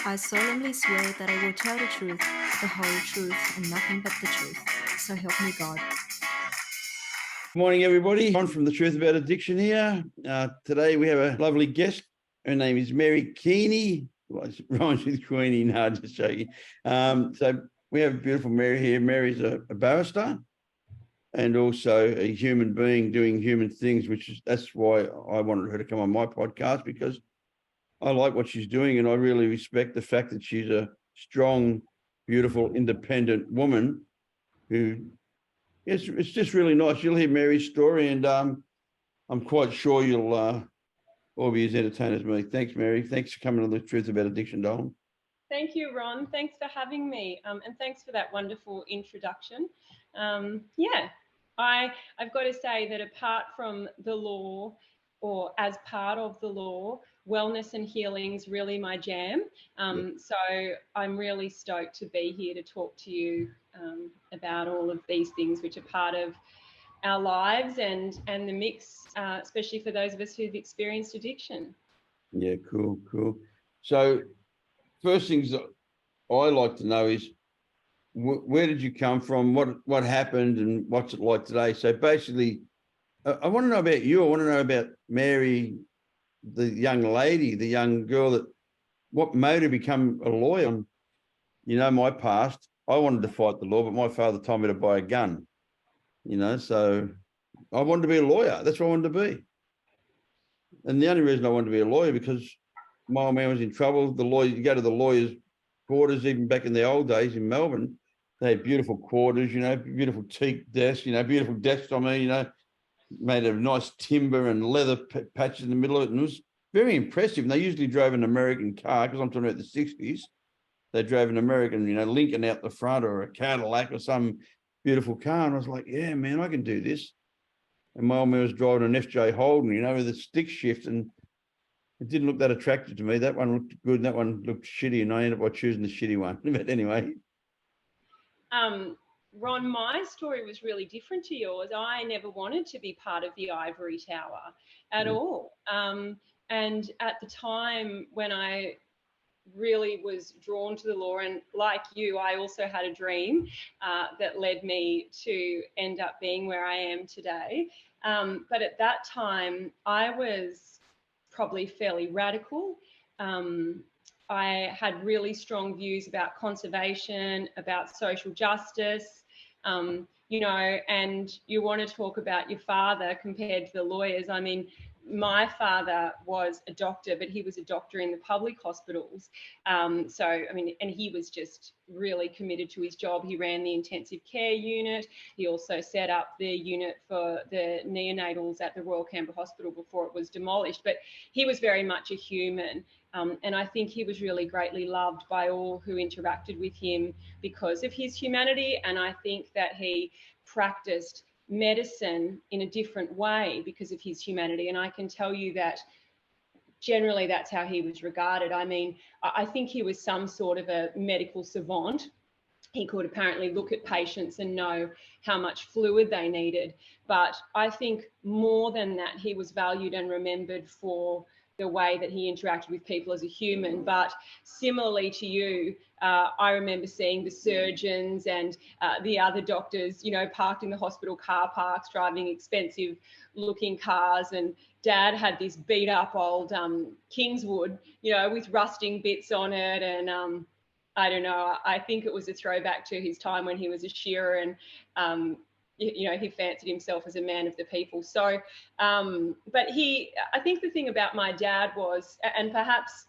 I solemnly swear that I will tell the truth, the whole truth, and nothing but the truth. So help me God. Good morning, everybody. Ron from The Truth About Addiction here. Today we have a lovely guest. Her name is Mary Keaney. Well, it rhymes with Queenie. No, just joking. So we have beautiful Mary here. Mary's a barrister and also a human being doing human things, that's why I wanted her to come on my podcast, because I like what she's doing and I really respect the fact that she's a strong, beautiful, independent woman who it's just really nice. You'll hear Mary's story, and I'm quite sure you'll all be as entertained as me. Thanks, Mary. Thanks for coming on The Truth About Addiction, darling. Thank you, Ron. Thanks for having me, and thanks for that wonderful introduction. I've got to say that apart from the law, or as part of the law, wellness and healing is really my jam. So I'm really stoked to be here to talk to you about all of these things which are part of our lives and the mix, especially for those of us who've experienced addiction. Yeah, cool. So first things that I like to know is where did you come from? What happened and what's it like today? So basically, I want to know about you. I want to know about Mary, the young lady, the young girl what made her become a lawyer. You know, my past, I wanted to fight the law, but my father told me to buy a gun, so I wanted to be a lawyer. That's what I wanted to be. And the only reason I wanted to be a lawyer, because my old man was in trouble. You go to the lawyer's quarters, even back in the old days in Melbourne, they had beautiful quarters, beautiful teak desks, beautiful desks, made of nice timber and leather patch in the middle of it. And it was very impressive. And they usually drove an American car, because I'm talking about the 60s. They drove an American, Lincoln out the front, or a Cadillac or some beautiful car. And I was like, yeah, man, I can do this. And my old man was driving an FJ Holden, with a stick shift. And it didn't look that attractive to me. That one looked good and that one looked shitty. And I ended up by choosing the shitty one. But anyway. Ron, my story was really different to yours. I never wanted to be part of the ivory tower at all. And at the time when I really was drawn to the law, and like you, I also had a dream that led me to end up being where I am today. But at that time, I was probably fairly radical. I had really strong views about conservation, about social justice, and you want to talk about your father compared to the lawyers. I mean, my father was a doctor, but he was a doctor in the public hospitals. And he was just really committed to his job. He ran the intensive care unit. He also set up the unit for the neonatals at the Royal Canberra Hospital before it was demolished. But he was very much a human. And I think he was really greatly loved by all who interacted with him because of his humanity. And I think that he practiced medicine in a different way because of his humanity. And I can tell you that generally that's how he was regarded. I mean, I think he was some sort of a medical savant. He could apparently look at patients and know how much fluid they needed. But I think more than that, he was valued and remembered for the way that he interacted with people as a human. But similarly to you, I remember seeing the surgeons and the other doctors, parked in the hospital car parks, driving expensive looking cars. And Dad had this beat up old Kingswood, with rusting bits on it. And I don't know, I think it was a throwback to his time when he was a shearer and, he fancied himself as a man of the people. So, but I think the thing about my dad was, and perhaps,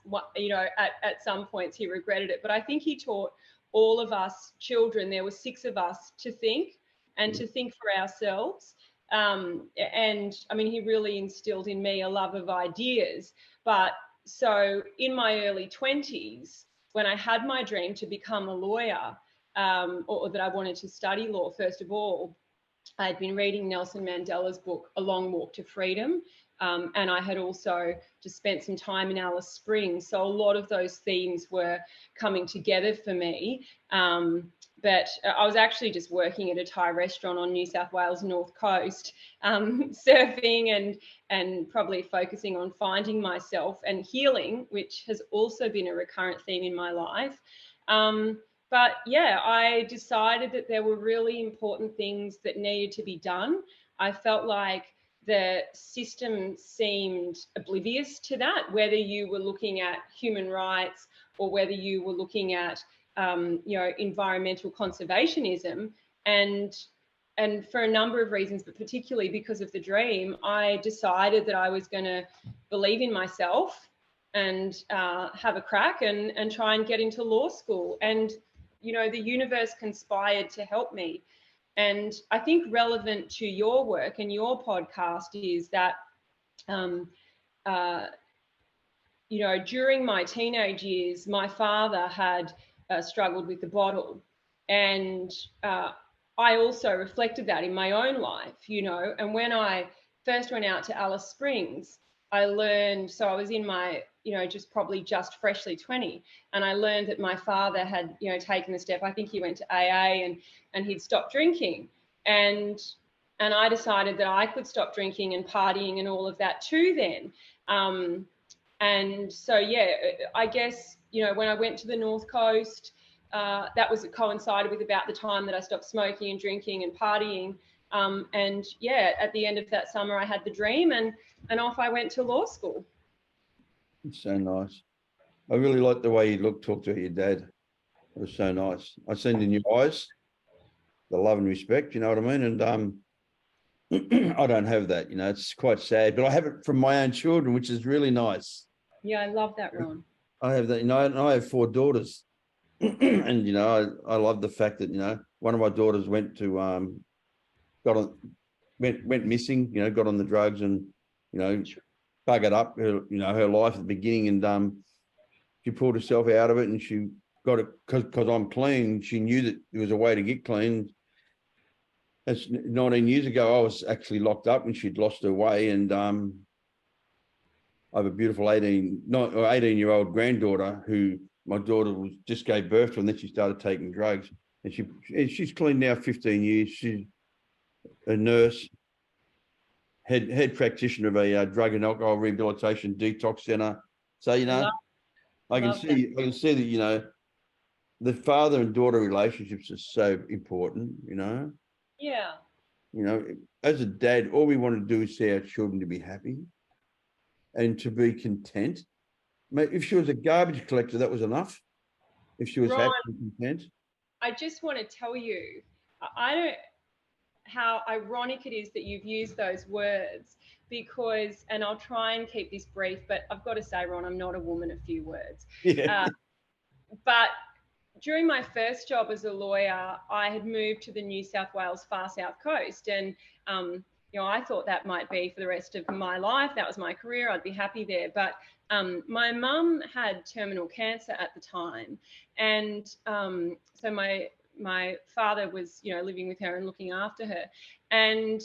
at some points he regretted it, but I think he taught all of us children, there were 6 of us, to think and to think for ourselves. And I mean, he really instilled in me a love of ideas. But so in my early 20s, when I had my dream to become a lawyer, or that I wanted to study law, first of all, I had been reading Nelson Mandela's book, A Long Walk to Freedom, and I had also just spent some time in Alice Springs. So a lot of those themes were coming together for me. but I was actually just working at a Thai restaurant on New South Wales North Coast, surfing and probably focusing on finding myself and healing, which has also been a recurrent theme in my life. But yeah, I decided that there were really important things that needed to be done. I felt like the system seemed oblivious to that, whether you were looking at human rights or whether you were looking at environmental conservationism, and for a number of reasons, but particularly because of the dream, I decided that I was going to believe in myself and have a crack and try and get into law school. And the universe conspired to help me. And I think relevant to your work and your podcast is that during my teenage years, my father had struggled with the bottle. And I also reflected that in my own life, and when I first went out to Alice Springs, I learned, so I was in my, just freshly 20. And I learned that my father had, taken the step. I think he went to AA and he'd stopped drinking. And I decided that I could stop drinking and partying and all of that too then. And so, yeah, I guess, when I went to the North Coast, that was coincided with about the time that I stopped smoking and drinking and partying. And yeah, at the end of that summer, I had the dream and off I went to law school. It's so nice. I really like the way you talked to your dad. It was so nice. I seen in your eyes the love and respect, you know what I mean? And I don't have that, it's quite sad, but I have it from my own children, which is really nice. Yeah, I love that, Ron. I have that, and I have 4 daughters. And, I love the fact that, one of my daughters went to, went missing, got on the drugs and, buggered up her life at the beginning. And she pulled herself out of it and she got it because I'm clean. She knew that there was a way to get clean. That's 19 years ago. I was actually locked up when she'd lost her way. And I have a beautiful 18-year-old granddaughter who my daughter just gave birth to, and then she started taking drugs. And she's clean now 15 years. She's a nurse, head practitioner of a drug and alcohol rehabilitation detox center. So, I can see that, the father and daughter relationships are so important, Yeah. As a dad, all we want to do is see our children to be happy and to be content. Mate, if she was a garbage collector, that was enough. If she was Ron, happy and content. I just want to tell you, how ironic it is that you've used those words, because, and I'll try and keep this brief, but I've got to say, Ron, I'm not a woman of few words. Yeah. But during my first job as a lawyer, I had moved to the New South Wales far south coast, and I thought that might be for the rest of my life. That was my career. I'd be happy there. But my mum had terminal cancer at the time, and so my father was, living with her and looking after her. And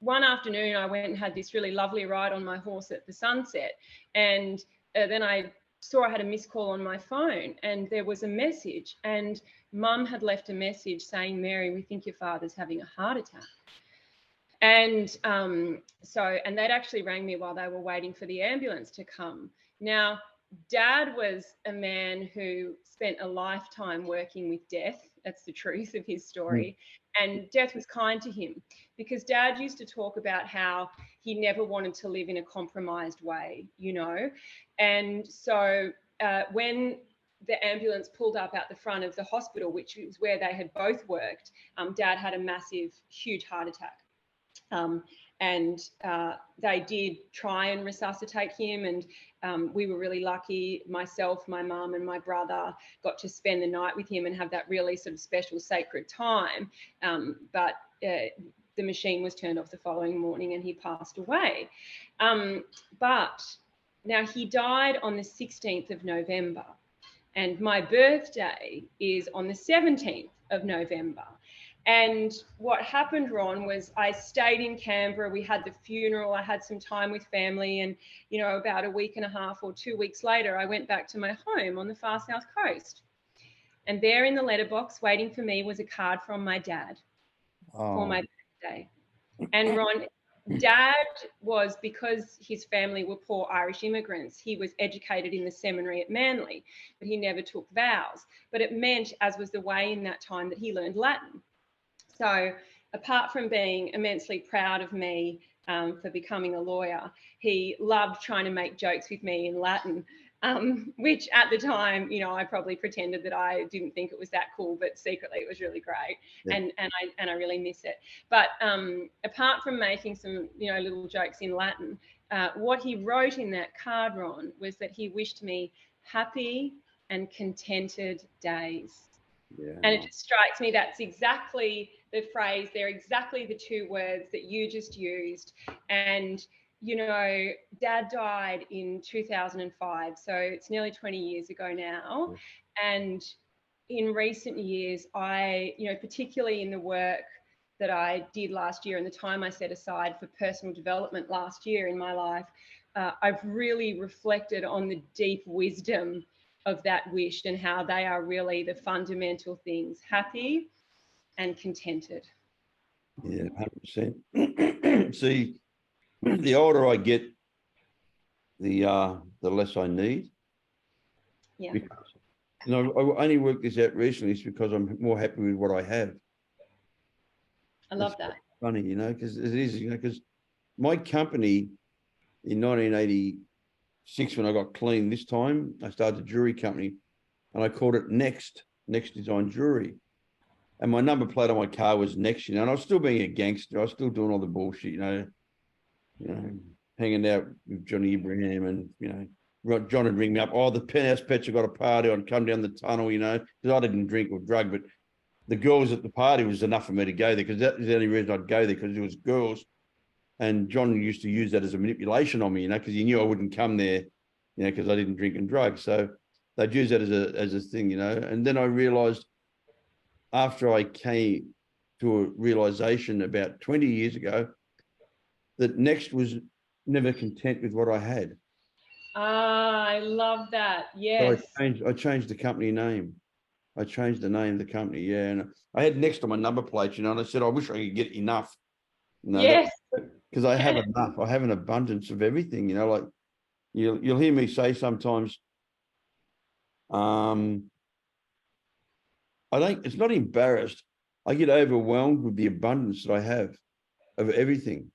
one afternoon, I went and had this really lovely ride on my horse at the sunset, and then I saw I had a missed call on my phone, and there was a message, and Mum had left a message saying, "Mary, we think your father's having a heart attack." And and they'd actually rang me while they were waiting for the ambulance to come. Now, Dad was a man who spent a lifetime working with death. That's the truth of his story. And death was kind to him, because Dad used to talk about how he never wanted to live in a compromised way, And so when the ambulance pulled up out the front of the hospital, which was where they had both worked, Dad had a massive, huge heart attack. And they did try and resuscitate him, and we were really lucky. Myself, my mum and my brother got to spend the night with him and have that really sort of special sacred time. But the machine was turned off the following morning and he passed away. But now he died on the 16th of November, and my birthday is on the 17th of November. And what happened, Ron, was I stayed in Canberra. We had the funeral. I had some time with family. And, about a week and a half or 2 weeks later, I went back to my home on the far south coast. And there in the letterbox waiting for me was a card from my dad for Oh, my birthday. And Ron, Dad was, because his family were poor Irish immigrants, he was educated in the seminary at Manly, but he never took vows. But it meant, as was the way in that time, that he learned Latin. So apart from being immensely proud of me for becoming a lawyer, he loved trying to make jokes with me in Latin, which at the time, you know, I probably pretended that I didn't think it was that cool, but secretly it was really great, yeah. and I really miss it. But apart from making some, you know, little jokes in Latin, what he wrote in that card, Ron, was that he wished me happy and contented days. Yeah. And it just strikes me that's exactly the phrase, they're exactly the two words that you just used. And, you know, Dad died in 2005, so it's nearly 20 years ago now. Yeah. And in recent years, I, you know, particularly in the work that I did last year and the time I set aside for personal development last year in my life, I've really reflected on the deep wisdom of that wish and how they are really the fundamental things: happy and contented. Yeah, 100%. See, the older I get, the less I need. Yeah. Because, you know, I only worked this out recently. It's because I'm more happy with what I have. I love that. Funny, you know, because it is, you know, because my company in 1986, when I got clean this time, I started a jewelry company and I called it Next Design Jewelry. And my number plate on my car was Next, you know, and I was still being a gangster. I was still doing all the bullshit, you know, hanging out with Johnny Abraham and, you know, John would ring me up. Oh, the penthouse pets have got a party. I'd come down the tunnel, you know, because I didn't drink or drug, but the girls at the party was enough for me to go there, because that was the only reason I'd go there, because it was girls. And John used to use that as a manipulation on me, you know, because he knew I wouldn't come there, you know, because I didn't drink and drug. So they'd use that as a thing, you know. And then I realized, after I came to a realization about 20 years ago, that Next was never content with what I had. Ah, I love that. So Yes. I changed the company name. I changed the name of the company, yeah. And I had Next on my number plate, you know, and I said, I wish I could get enough. No, Yes. because I have enough. I have an abundance of everything, you know, like you'll hear me say sometimes, it's not embarrassed. I get overwhelmed with the abundance that I have of everything,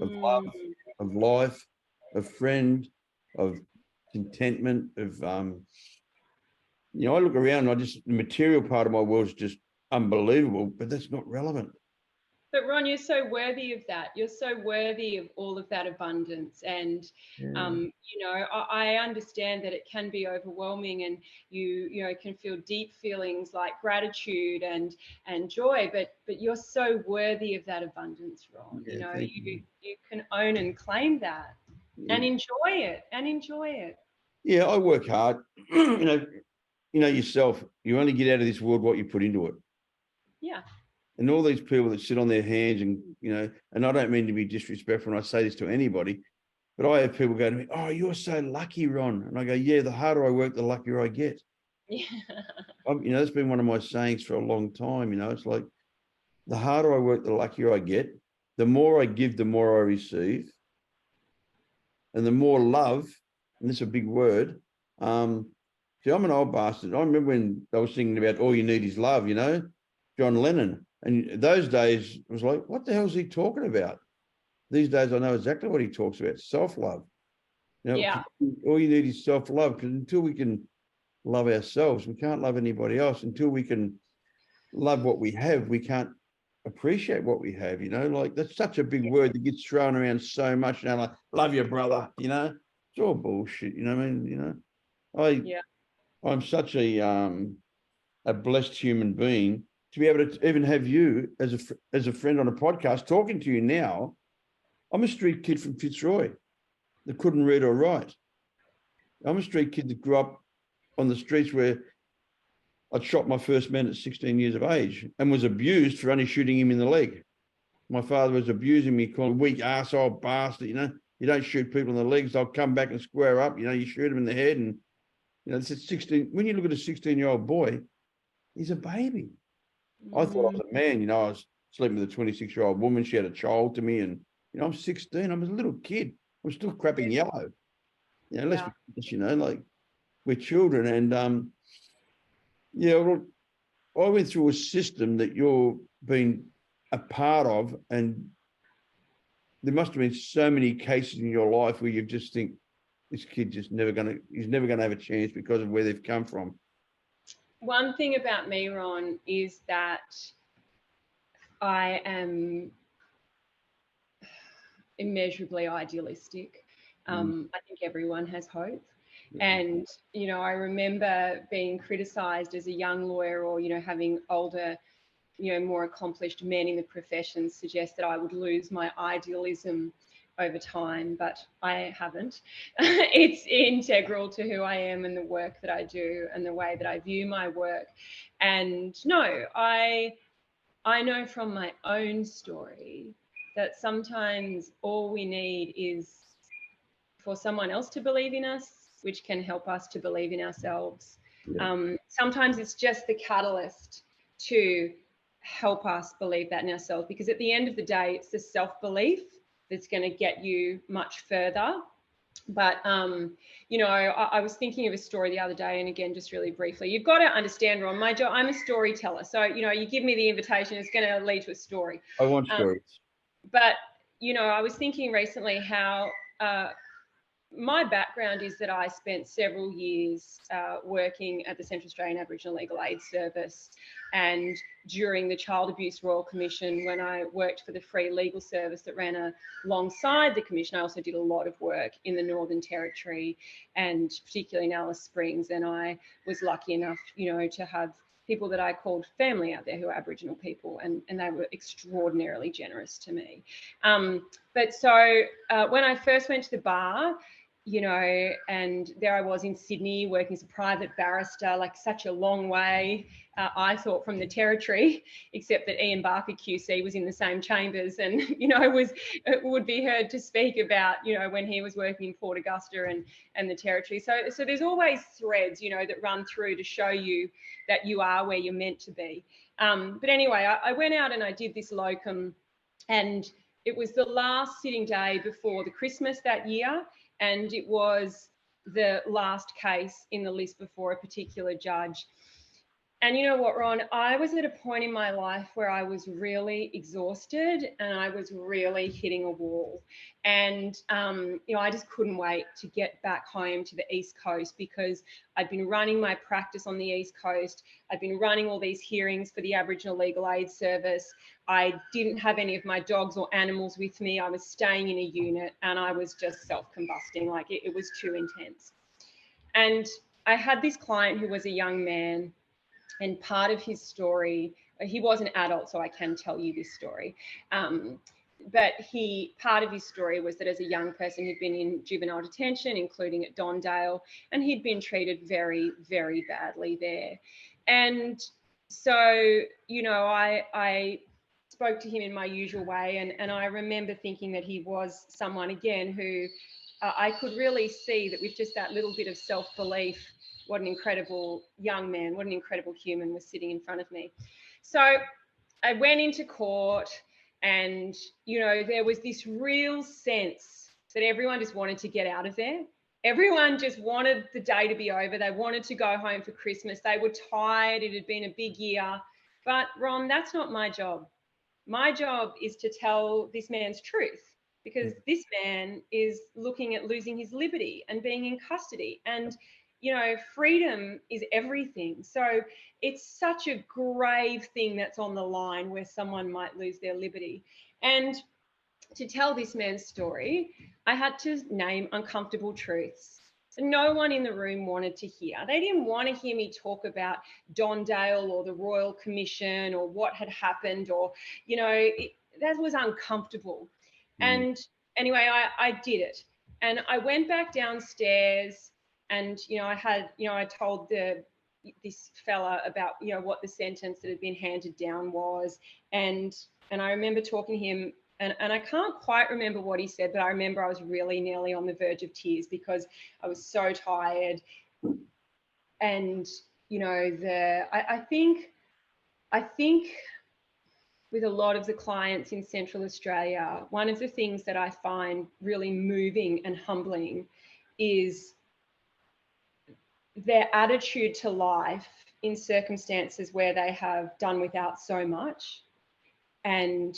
of love, of life, of friend, of contentment, of, you know, I look around and the material part of my world is just unbelievable, but that's not relevant. But Ron, you're so worthy of that. You're so worthy of all of that abundance. And, you know, I understand that it can be overwhelming, and you know, can feel deep feelings like gratitude and joy, but you're so worthy of that abundance, Ron. Yeah, you know, you. you can own and claim that, and enjoy it. Yeah, I work hard. You know yourself, you only get out of this world what you put into it. Yeah. And all these people that sit on their hands and, you know, and I don't mean to be disrespectful when I say this to anybody, but I have people go to me, oh, you're so lucky, Ron. And I go, yeah, the harder I work, the luckier I get. Yeah. You know, that's been one of my sayings for a long time. You know, it's like, the harder I work, the luckier I get. The more I give, the more I receive. And the more love, and this is a big word. See, I'm an old bastard. I remember when they were singing about all you need is love, you know, John Lennon. And those days it was like, what the hell is he talking about? These days I know exactly what he talks about: self-love. You know, Yeah. all you need is self-love, because until we can love ourselves, we can't love anybody else. Until we can love what we have, we can't appreciate what we have, you know. Like, that's such a big word that gets thrown around so much now, like, love your brother, you know. It's all bullshit, you know what I mean? You know, I'm such a blessed human being to be able to even have you as a friend on a podcast talking to you now. I'm a street kid from Fitzroy that couldn't read or write. I'm a street kid that grew up on the streets where I'd shot my first man at 16 years of age and was abused for only shooting him in the leg. My father was abusing me, calling me weak arsehole bastard, you know. You don't shoot people in the legs, they'll come back and square up, you know, you shoot them in the head. And You know, it's a 16. When you look at a 16-year-old boy, he's a baby. I thought I was a man. You know, I was sleeping with a 26-year-old woman. She had a child to me, and you know, I'm 16. I'm a little kid. I'm still crapping yellow. You know, let's be honest, you know, like we're children. And yeah, well, I went through a system that you're being a part of, and there must have been so many cases in your life where you just think this kid he's never gonna have a chance because of where they've come from. One thing about me, Ron, is that I am immeasurably idealistic. I think everyone has hope. And, you know, I remember being criticised as a young lawyer, or, you know, having older, you know, more accomplished men in the profession suggest that I would lose my idealism over time, but I haven't. It's integral to who I am and the work that I do and the way that I view my work. And no, I know from my own story that sometimes all we need is for someone else to believe in us, which can help us to believe in ourselves. Sometimes it's just the catalyst to help us believe that in ourselves, because at the end of the day, it's the self-belief that's going to get you much further. But, you know, I was thinking of a story the other day, and again, just really briefly, you've got to understand, Ron, my job, I'm a storyteller. So, you know, you give me the invitation, it's going to lead to a story. I want stories. But, you know, I was thinking recently how my background is that I spent several years working at the Central Australian Aboriginal Legal Aid Service, and during the Child Abuse Royal Commission, when I worked for the free legal service that ran alongside the commission, I also did a lot of work in the Northern Territory and particularly in Alice Springs. And I was lucky enough, you know, to have people that I called family out there who are Aboriginal people, and they were extraordinarily generous to me. But so when I first went to the bar, you know, and there I was in Sydney working as a private barrister, like such a long way, I thought, from the Territory, except that Ian Barker QC was in the same chambers and, you know, would be heard to speak about, you know, when he was working in Port Augusta and the Territory. So there's always threads, you know, that run through to show you that you are where you're meant to be. But anyway, I went out and I did this locum, and it was the last sitting day before the Christmas that year. And it was the last case in the list before a particular judge. And you know what, Ron, I was at a point in my life where I was really exhausted and I was really hitting a wall. And, you know, I just couldn't wait to get back home to the East Coast, because I'd been running my practice on the East Coast. I'd been running all these hearings for the Aboriginal Legal Aid Service. I didn't have any of my dogs or animals with me. I was staying in a unit and I was just self-combusting. Like it was too intense. And I had this client who was a young man. And part of his story, he was an adult, so I can tell you this story. But part of his story was that as a young person, he'd been in juvenile detention, including at Dondale, and he'd been treated very, very badly there. And so, you know, I spoke to him in my usual way, and I remember thinking that he was someone, again, who I could really see that with just that little bit of self-belief, what an incredible young man, what an incredible human was sitting in front of me. So I went into court, and, you know, there was this real sense that everyone just wanted to get out of there. Everyone just wanted the day to be over. They wanted to go home for Christmas. They were tired. It had been a big year. But Ron, that's not my job. My job is to tell this man's truth, because this man is looking at losing his liberty and being in custody. And you know, freedom is everything. So it's such a grave thing that's on the line where someone might lose their liberty. And to tell this man's story, I had to name uncomfortable truths. No one in the room wanted to hear. They didn't want to hear me talk about Dondale or the Royal Commission or what had happened, or, you know, that was uncomfortable. And anyway, I did it. And I went back downstairs. And, you know, I told this fella about, you know, what the sentence that had been handed down was. And I remember talking to him, and I can't quite remember what he said, but I remember I was really nearly on the verge of tears because I was so tired. and you know, I think with a lot of the clients in Central Australia, one of the things that I find really moving and humbling is their attitude to life in circumstances where they have done without so much. And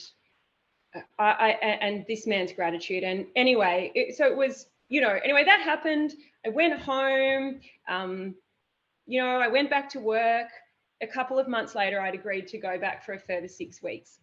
and this man's gratitude. And anyway, so it was, you know, anyway, that happened. I went home, you know, I went back to work. A couple of months later, I'd agreed to go back for a further 6 weeks.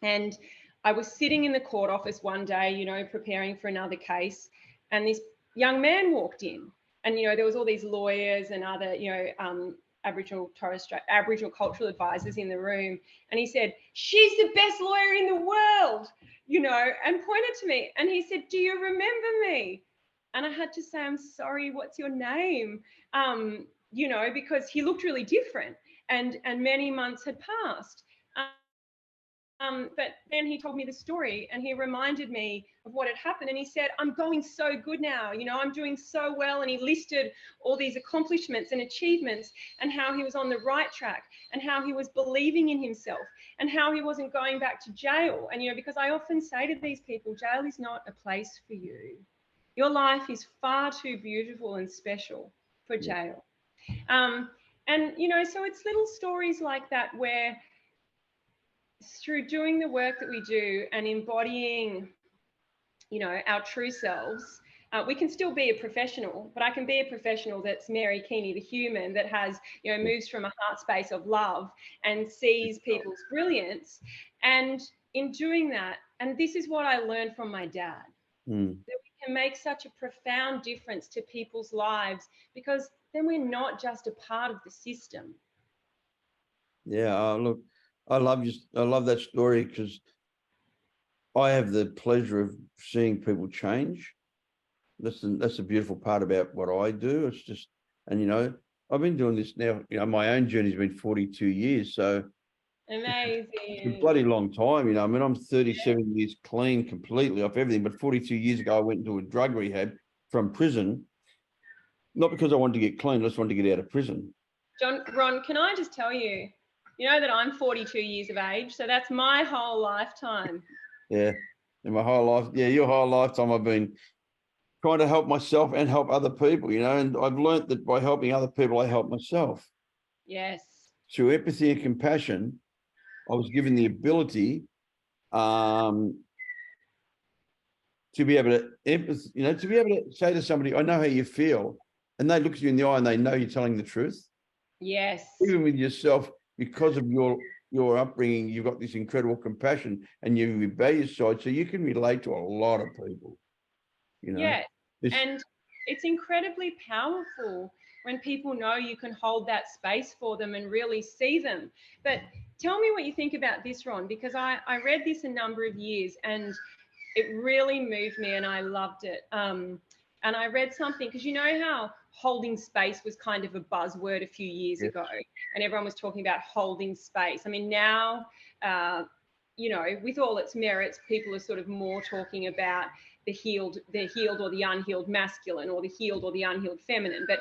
And I was sitting in the court office one day, you know, preparing for another case, and this young man walked in. And, you know, there was all these lawyers and other, you know, Aboriginal cultural advisors in the room. And he said, "She's the best lawyer in the world," you know, and pointed to me. And he said, "Do you remember me?" And I had to say, "I'm sorry, what's your name?" You know, because he looked really different, and many months had passed. But then he told me the story, and he reminded me of what had happened. And he said, "I'm going so good now. You know, I'm doing so well." And he listed all these accomplishments and achievements, and how he was on the right track, and how he was believing in himself, and how he wasn't going back to jail. And, you know, because I often say to these people, jail is not a place for you. Your life is far too beautiful and special for jail. And, you know, so it's little stories like that where, through doing the work that we do and embodying, you know, our true selves, we can still be a professional, but I can be a professional that's Mary Keaney, the human, that has, you know, moves from a heart space of love and sees people's brilliance. And in doing that, and this is what I learned from my dad, that we can make such a profound difference to people's lives, because then we're not just a part of the system. Yeah, look, I love that story, because I have the pleasure of seeing people change. That's the beautiful part about what I do. It's just, and you know, I've been doing this now. You know, my own journey's been 42 years, so amazing. It's a bloody long time. You know, I mean, I'm 37 years clean, completely off everything. But 42 years ago, I went into a drug rehab from prison, not because I wanted to get clean. I just wanted to get out of prison. Ron, can I just tell you, you know that I'm 42 years of age, so that's my whole lifetime. Yeah, in my whole life. Yeah, your whole lifetime, I've been trying to help myself and help other people, you know, and I've learned that by helping other people, I help myself. Yes. Through empathy and compassion, I was given the ability to be able to to be able to say to somebody, "I know how you feel," and they look at you in the eye and they know you're telling the truth. Yes. Even with yourself, because of your upbringing, you've got this incredible compassion and you rebel your side, so you can relate to a lot of people. You know. Yeah. And it's incredibly powerful when people know you can hold that space for them and really see them. But tell me what you think about this, Ron, because I read this a number of years and it really moved me and I loved it. And I read something, because you know how holding space was kind of a buzzword a few years ago, and everyone was talking about holding space. I mean, now, you know, with all its merits, people are sort of more talking about the healed or the unhealed masculine, or the healed or the unhealed feminine. But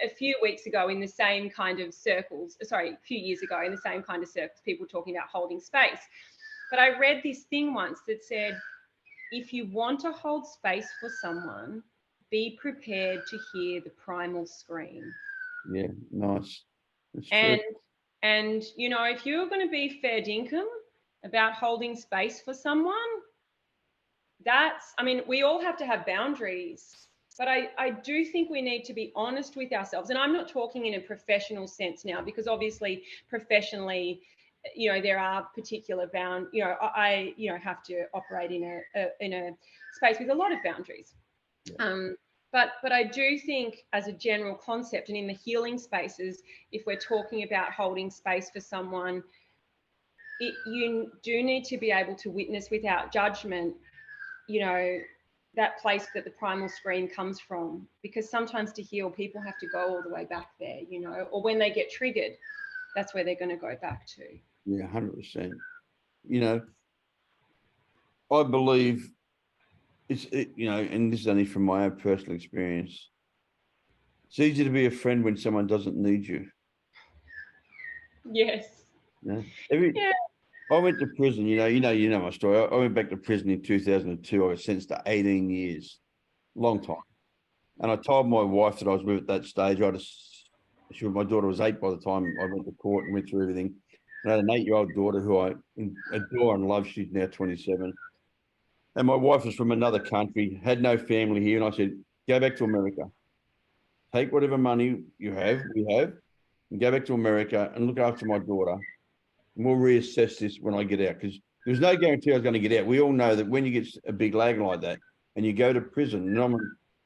a few weeks ago in the same kind of circles, sorry, a few years ago in the same kind of circles, people were talking about holding space. But I read this thing once that said, if you want to hold space for someone, be prepared to hear the primal scream. Yeah, nice. That's and true. and you know, if you're going to be fair dinkum about holding space for someone, I mean, we all have to have boundaries, but I do think we need to be honest with ourselves. And I'm not talking in a professional sense now, because obviously professionally, you know, there are particular I have to operate in a space with a lot of boundaries. Yeah. But I do think, as a general concept, and in the healing spaces, if we're talking about holding space for someone, you do need to be able to witness without judgment, you know, that place that the primal scream comes from, because sometimes to heal, people have to go all the way back there, you know, or when they get triggered, that's where they're going to go back to. Yeah, 100%. You know, I believe you know, and this is only from my own personal experience, It's easy to be a friend when someone doesn't need you. Yes. Yeah. Yeah. I went to prison, you know my story. I went back to prison in 2002. I was sentenced to 18 years, long time. And I told my wife that I was with at that stage. My daughter was 8 by the time I went to court and went through everything. And I had an 8-year-old daughter who I adore and love. She's now 27. And my wife was from another country, had no family here. And I said, go back to America. Take whatever money we have, and go back to America and look after my daughter. And we'll reassess this when I get out, because there's no guarantee I was going to get out. We all know that when you get a big lag like that and you go to prison, and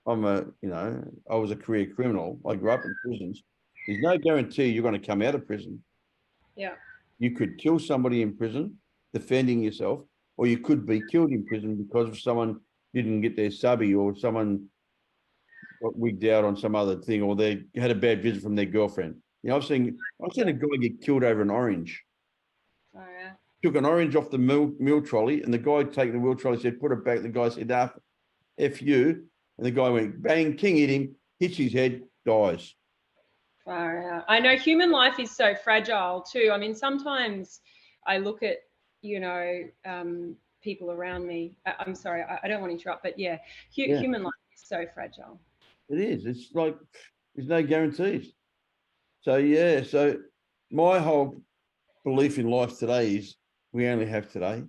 I was a career criminal. I grew up in prisons. There's no guarantee you're going to come out of prison. Yeah. You could kill somebody in prison defending yourself, or you could be killed in prison because of someone didn't get their subby, or someone got wigged out on some other thing, or they had a bad visit from their girlfriend. I've seen a guy get killed over an orange. Oh, yeah. Took an orange off the meal trolley, and the guy taking the wheel trolley said, put it back. The guy said, F you. And the guy went, bang, king hit him, hits his head, dies. Far out. I know human life is so fragile too. I mean, sometimes I look at, people around me. I'm sorry, I don't want to interrupt, but yeah, human life is so fragile. It is. It's like there's no guarantees. So my whole belief in life today is we only have today.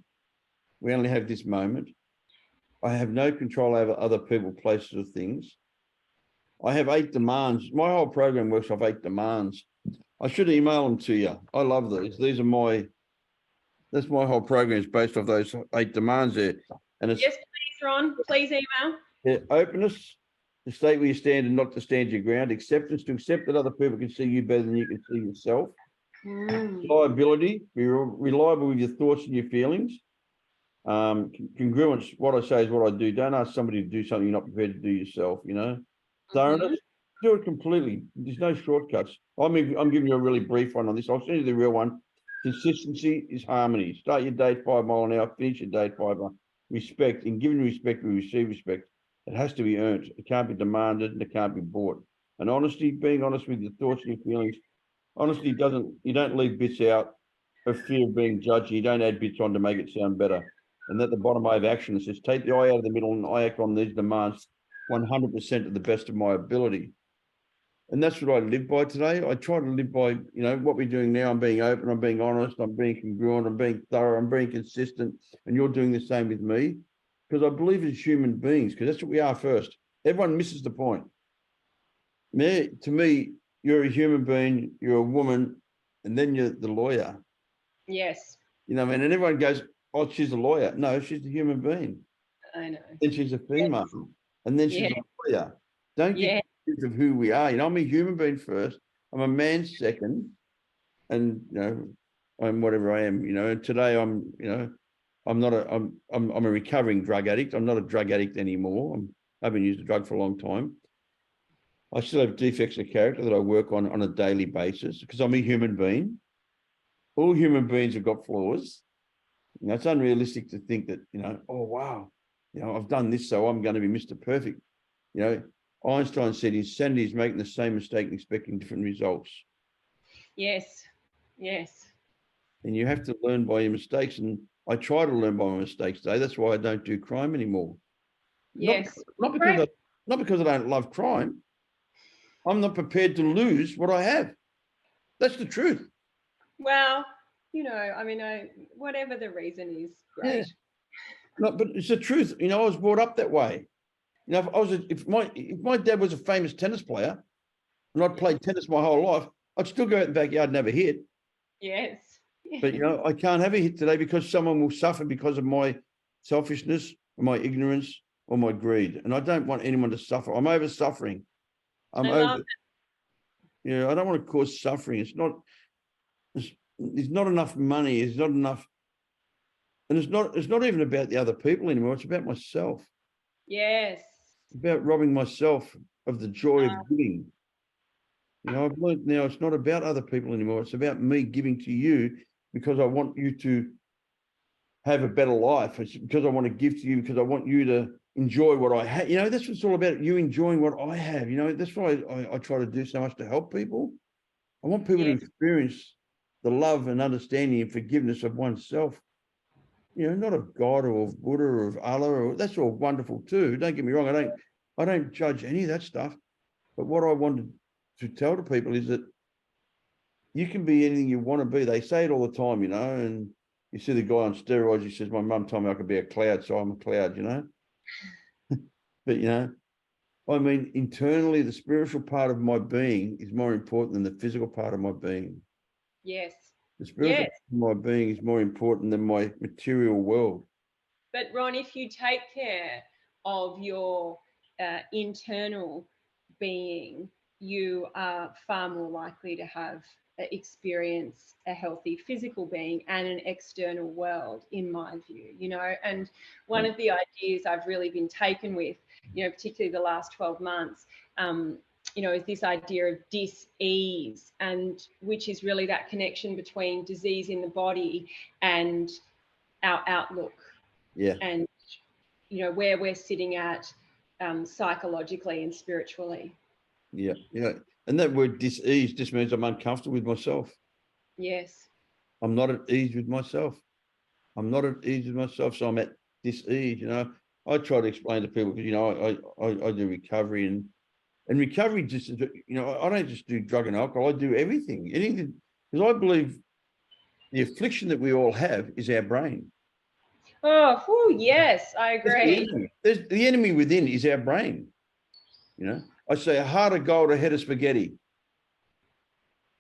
We only have this moment. I have no control over other people, places, or things. I have 8 demands. My whole program works off 8 demands. I should email them to you. I love these. That's my whole program is based off those 8 demands there. And it's, yes, please, Ron. Please email. Yeah, openness, to state where you stand and not to stand your ground. Acceptance, to accept that other people can see you better than you can see yourself. Reliability, be reliable with your thoughts and your feelings. Congruence, what I say is what I do. Don't ask somebody to do something you're not prepared to do yourself, Thoroughness, do it completely. There's no shortcuts. I'm giving you a really brief one on this. I'll send you the real one. Consistency is harmony. Start your day at 5 miles an hour, finish your day at 5 miles. Respect, in giving respect, we receive respect. It has to be earned. It can't be demanded and it can't be bought. And honesty, being honest with your thoughts and your feelings. Honesty you don't leave bits out of fear of being judged. You don't add bits on to make it sound better. And at the bottom, I have action. It says, take the I out of the middle and I act on these demands 100% to the best of my ability. And that's what I live by today. I try to live by, what we're doing now. I'm being open, I'm being honest, I'm being congruent, I'm being thorough, I'm being consistent. And you're doing the same with me, because I believe as human beings, because that's what we are first. Everyone misses the point. To me, you're a human being, you're a woman, and then you're the lawyer. Yes. And everyone goes, oh, she's a lawyer. No, she's a human being. I know. Then she's a female. Yes. And then she's a lawyer. Don't get confused of who we are. I'm a human being first. I'm a man second. And, I'm whatever I am, and today I'm a recovering drug addict. I'm not a drug addict anymore. I haven't used a drug for a long time. I still have defects of character that I work on a daily basis, because I'm a human being. All human beings have got flaws. It's unrealistic to think that, oh, wow, I've done this, so I'm going to be Mr. Perfect. Einstein said insanity is making the same mistake and expecting different results. Yes. And you have to learn by your mistakes. And I try to learn by my mistakes today. That's why I don't do crime anymore. Yes. Not because I don't love crime. I'm not prepared to lose what I have. That's the truth. Well, whatever the reason is, great. Yeah. No, but it's the truth. I was brought up that way. If my dad was a famous tennis player and I'd played tennis my whole life, I'd still go out in the backyard and have a hit. Yes. But, I can't have a hit today because someone will suffer because of my selfishness or my ignorance or my greed. And I don't want anyone to suffer. I'm over suffering. I don't want to cause suffering. There's not enough money. There's not enough. And it's not even about the other people anymore. It's about myself. Yes. It's about robbing myself of the joy of giving. I've learned now it's not about other people anymore. It's about me giving to you because I want you to have a better life. It's because I want to give to you, because I want you to enjoy what I have. You know, that's what it's all about. You enjoying what I have. You know, that's why I try to do so much to help people. I want people to experience the love and understanding and forgiveness of oneself. You know, not of God or of Buddha or of Allah, or that's all wonderful too. Don't get me wrong. I don't judge any of that stuff. But what I wanted to tell to people is that you can be anything you want to be. They say it all the time, you know, and you see the guy on steroids, he says, my mum told me I could be a cloud, so I'm a cloud, you know. But, you know, I mean, internally, the spiritual part of my being is more important than the physical part of my being. Yes. The spiritual part of my being is more important than my material world. But Ron, if you take care of your internal being, you are far more likely to have experience a healthy physical being and an external world, in my view, you know. And one of the ideas I've really been taken with, you know, particularly the last 12 months, you know, is this idea of dis-ease, and which is really that connection between disease in the body and our outlook. Yeah. And, you know, where we're sitting at psychologically and spiritually. Yeah. Yeah. And that word dis-ease just means I'm uncomfortable with myself. Yes. I'm not at ease with myself. I'm not at ease with myself, so I'm at dis-ease, you know. I try to explain to people, because, you know, I do recovery, and recovery just, you know, I don't just do drug and alcohol, I do everything, anything, because I believe the affliction that we all have is our brain. Oh, whew, yes, I agree. The enemy within is our brain. You know, I say a heart of gold, a head of spaghetti.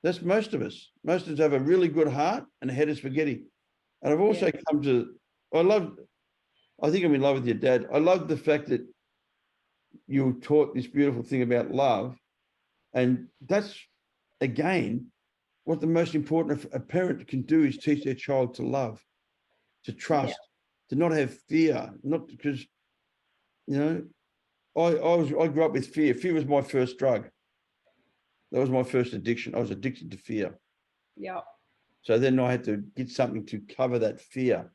That's most of us. Most of us have a really good heart and a head of spaghetti. And I've also come to, I think I'm in love with your dad. I love the fact that you taught this beautiful thing about love. And that's, again, what the most important a parent can do is teach their child to love, to trust, to not have fear, not because, you know, I grew up with fear. Fear was my first drug. That was my first addiction. I was addicted to fear. Yeah. So then I had to get something to cover that fear,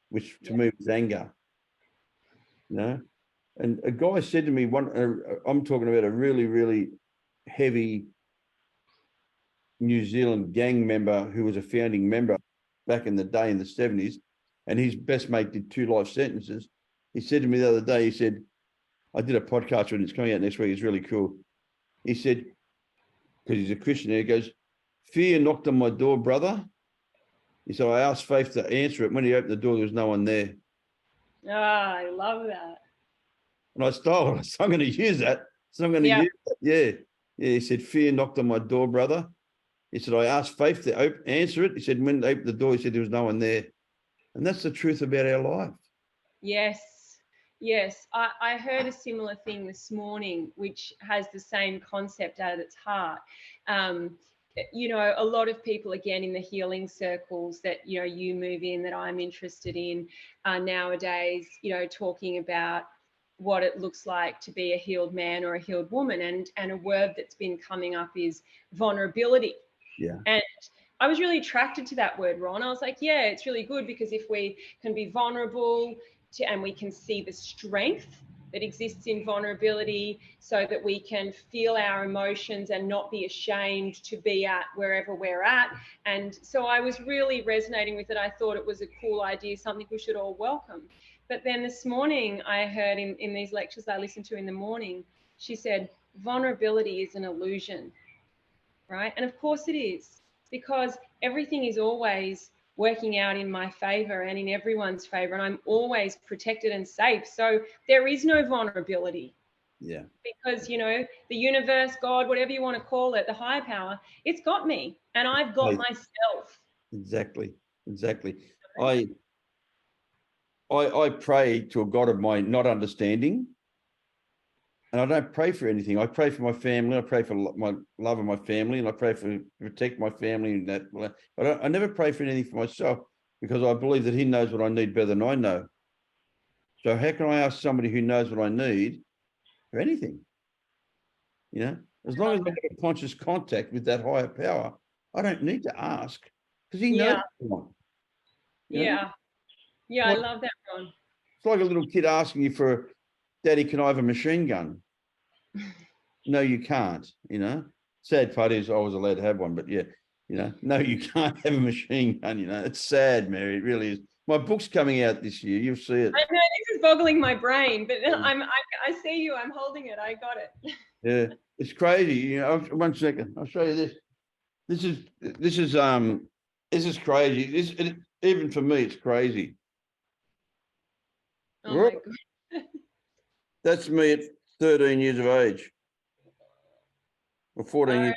which to me was anger. You know, and a guy said to me, I'm talking about a really, really heavy New Zealand gang member who was a founding member back in the day in the 70s, and his best mate did 2 life sentences. He said to me the other day, he said, I did a podcast when it's coming out next week. It's really cool. He said, because he's a Christian, he goes, fear knocked on my door, brother. He said, I asked faith to answer it. When he opened the door, there was no one there. Ah, I love that. And I stole it. So I'm going to use that. Use that. Yeah. Yeah. He said, fear knocked on my door, brother. He said, I asked faith to answer it. He said, when they opened the door, he said, there was no one there. And that's the truth about our life. Yes. Yes. I heard a similar thing this morning, which has the same concept at its heart. You know, a lot of people, again, in the healing circles that, you know, you move in, that I'm interested in, are nowadays, you know, talking about what it looks like to be a healed man or a healed woman. And a word that's been coming up is vulnerability. Yeah. And I was really attracted to that word, Ron. I was like, yeah, it's really good, because if we can be vulnerable and we can see the strength that exists in vulnerability, so that we can feel our emotions and not be ashamed to be at wherever we're at. And so I was really resonating with it. I thought it was a cool idea, something we should all welcome. But then this morning I heard in these lectures I listened to in the morning, she said, vulnerability is an illusion, right? And of course it is, because everything is always working out in my favor and in everyone's favor, and I'm always protected and safe. So there is no vulnerability. Yeah. Because, you know, the universe, God, whatever you want to call it, the higher power, it's got me, and I've got myself. Exactly. I pray to a God of my not understanding, and I don't pray for anything. I pray for my family. I pray for my love of my family, and I pray for protect my family. And that, but I never pray for anything for myself, because I believe that He knows what I need better than I know. So how can I ask somebody who knows what I need for anything? You know, as long as I get a conscious contact with that higher power, I don't need to ask, because He knows what I want. Yeah. I love that, Ron. It's like a little kid asking you for Daddy, can I have a machine gun? No, you can't, you know. Sad part is I was allowed to have one, but yeah, you know, no, you can't have a machine gun, you know. It's sad, Mary. It really is. My book's coming out this year. You'll see it. I know this is boggling my brain, but I see you. I'm holding it. I got it. Yeah, it's crazy. You know, 1 second. I'll show you this. This is crazy. Even for me, it's crazy. Oh my God. That's me at 13 years of age. Or 14 years.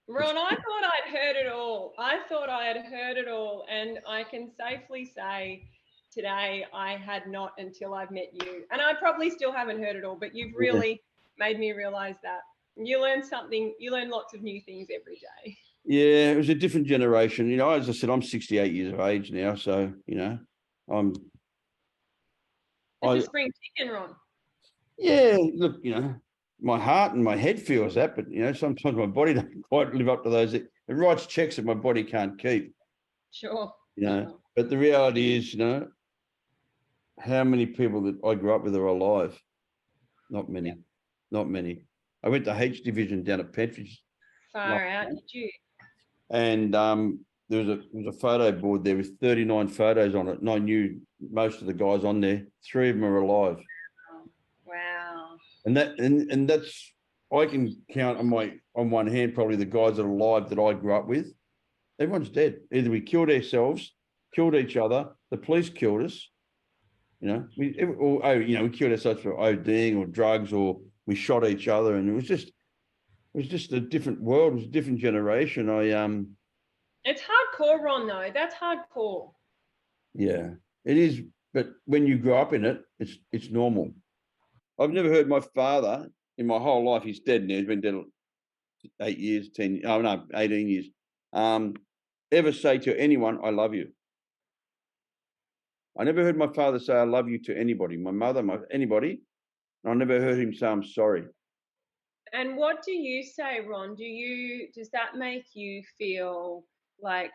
Ron, I thought I'd heard it all. I thought I had heard it all. And I can safely say today I had not until I've met you. And I probably still haven't heard it all, but you've really made me realize that. You learn something, you learn lots of new things every day. Yeah, it was a different generation. You know, as I said, I'm 68 years of age now. So, you know, It's a spring chicken, Ron. Yeah, look, you know, my heart and my head feels that, but, you know, sometimes my body doesn't quite live up to those. It writes checks that my body can't keep. Sure. You know, but the reality is, you know, how many people that I grew up with are alive? Not many. Yeah. Not many. I went to H division down at Pentridge. Far out, did you? And there was a photo board there with 39 photos on it, and I knew most of the guys on there. 3 of them are alive. Wow. And that's, I can count on one hand probably the guys that are alive that I grew up with. Everyone's dead. Either we killed ourselves, killed each other, the police killed us. You know, we killed ourselves for ODing or drugs, or we shot each other, and it was just a different world. It was a different generation. It's hardcore, Ron, though. That's hardcore. Yeah, it is. But when you grow up in it, it's normal. I've never heard my father in my whole life. He's dead now. He's been dead 8 years, 18 years. Ever say to anyone, "I love you." I never heard my father say, "I love you" to anybody. My mother, anybody. I never heard him say, "I'm sorry." And what do you say, Ron? Does that make you feel like,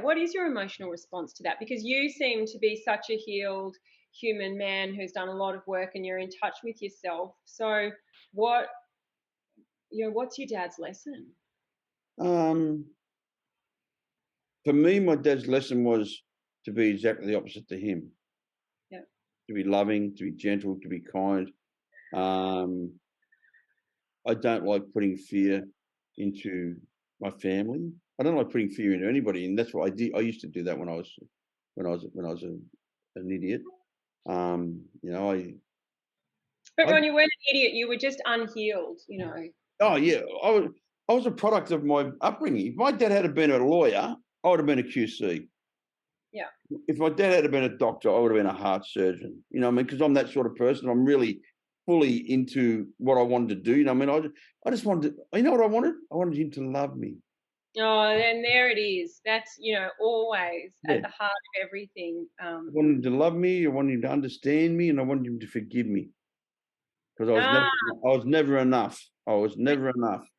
what is your emotional response to that? Because you seem to be such a healed human man who's done a lot of work and you're in touch with yourself. So what's your dad's lesson? For me, my dad's lesson was to be exactly the opposite to him. Yeah. To be loving, to be gentle, to be kind. I don't like putting fear into my family. I don't like putting fear into anybody, and that's what I did. I used to do that when I was an idiot. But Ron, you weren't an idiot. You were just unhealed. You know. Oh yeah, I was a product of my upbringing. If my dad had been a lawyer, I would have been a QC. Yeah. If my dad had been a doctor, I would have been a heart surgeon. You know what I mean? Because I'm that sort of person. I'm really fully into what I wanted to do. You know what I mean? I just wanted to, you know what I wanted? I wanted him to love me. Oh, and there it is. That's, always at the heart of everything. I wanted him to love me. I wanted him to understand me, and I wanted him to forgive me. Because I was never enough. I was never enough.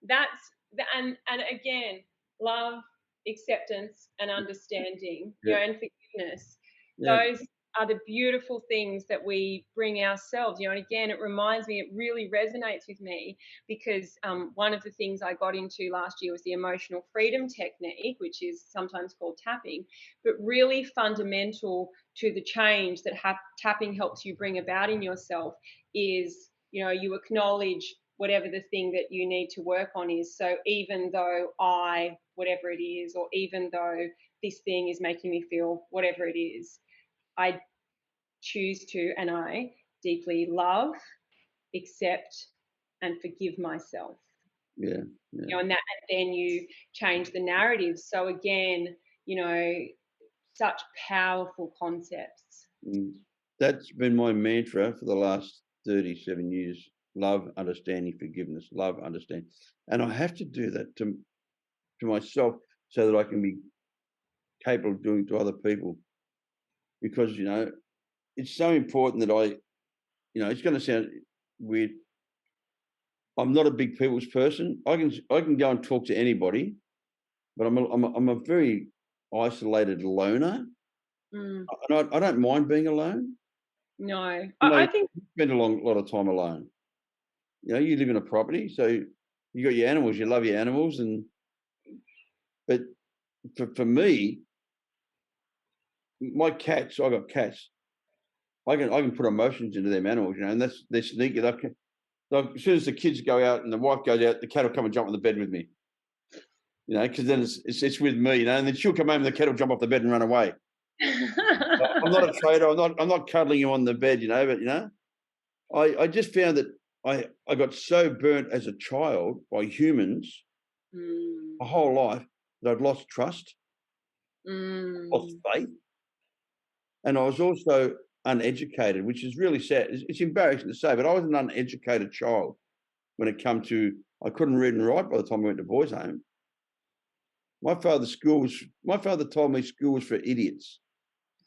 And again, love, acceptance, and understanding, and forgiveness. Yeah. Those are the beautiful things that we bring ourselves, and again, it reminds me, it really resonates with me because one of the things I got into last year was the emotional freedom technique, which is sometimes called tapping, but really fundamental to the change that tapping helps you bring about in yourself is, you acknowledge whatever the thing that you need to work on is. So even though whatever it is, or even though this thing is making me feel whatever it is, I choose to, and I deeply love, accept, and forgive myself. Yeah. And then you change the narrative. So again, such powerful concepts. That's been my mantra for the last 37 years. Love, understanding, forgiveness. Love, understand. And I have to do that to myself so that I can be capable of doing it to other people. Because, it's so important that it's going to sound weird. I'm not a big people's person. I can go and talk to anybody, but I'm a very isolated loner. Mm. And I don't mind being alone. No, I I think. spend a lot of time alone. You know, you live in a property, so you got your animals, you love your animals, but for me, my cats, I got cats. I can put emotions into them animals, you know, and they're sneaky. Like, as soon as the kids go out and the wife goes out, the cat will come and jump on the bed with me. You know, because then it's with me, you know, and then she'll come home and the cat will jump off the bed and run away. I'm not a trader. I'm not cuddling you on the bed, you know, but you know, I just found that I got so burnt as a child by humans my whole life that I'd lost trust, lost faith, and I was also uneducated, which is really sad. It's embarrassing to say, but I was an uneducated child when it come to I couldn't read and write by the time I went to boys' home. My father told me school was for idiots.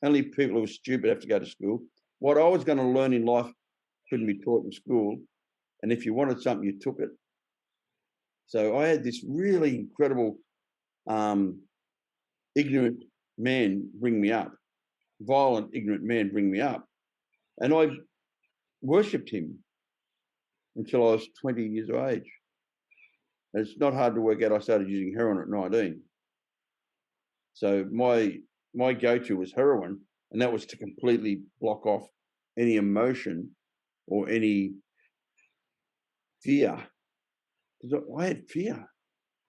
Only people who were stupid have to go to school. What I was going to learn in life couldn't be taught in school. And if you wanted something, you took it. So I had this really incredible ignorant man bring me up, violent, ignorant man bring me up. And I worshipped him until I was 20 years of age. And it's not hard to work out. I started using heroin at 19. So my go-to was heroin, and that was to completely block off any emotion or any fear. Because I had fear.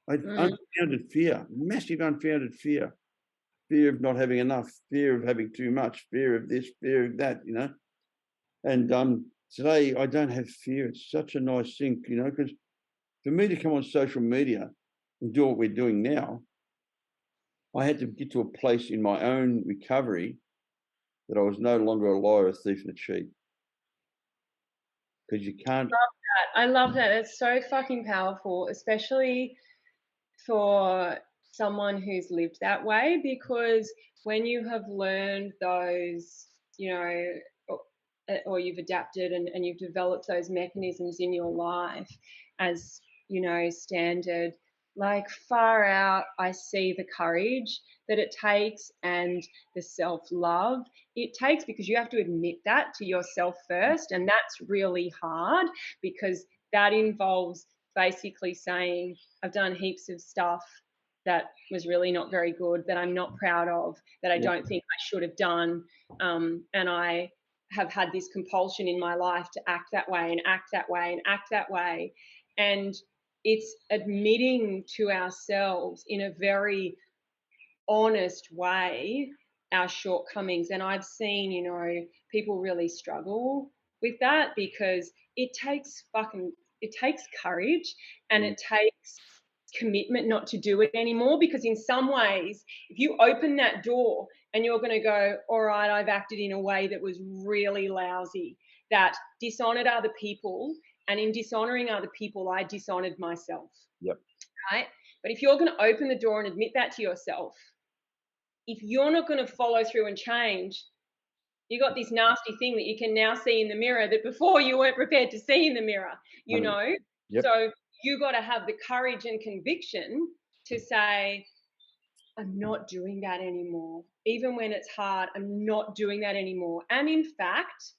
I had unfounded fear, massive unfounded fear. Fear of not having enough, fear of having too much, fear of this, fear of that, you know. And today I don't have fear. It's such a nice thing, you know, because for me to come on social media and do what we're doing now, I had to get to a place in my own recovery that I was no longer a liar, a thief, and a cheat. Because you can't. I love that. It's so fucking powerful, especially for someone who's lived that way, because when you have learned those, you know, or you've adapted and you've developed those mechanisms in your life as, you know, standard, like far out, I see the courage that it takes and the self-love it takes, because you have to admit that to yourself first. And that's really hard, because that involves basically saying, I've done heaps of stuff that was really not very good, that I'm not proud of, that I don't think I should have done. And I have had this compulsion in my life to act that way and act that way and act that way. And it's admitting to ourselves in a very honest way our shortcomings. And I've seen, you know, people really struggle with that, because it takes courage, and it takes commitment not to do it anymore. Because in some ways, if you open that door and you're going to go, all right, I've acted in a way that was really lousy, that dishonored other people, and in dishonoring other people, I dishonored myself. Yep. Right? But if you're going to open the door and admit that to yourself, if you're not going to follow through and change, you got this nasty thing that you can now see in the mirror that before you weren't prepared to see in the mirror, you know? Yep. So you got to have the courage and conviction to say, I'm not doing that anymore. Even when it's hard, I'm not doing that anymore. And in fact,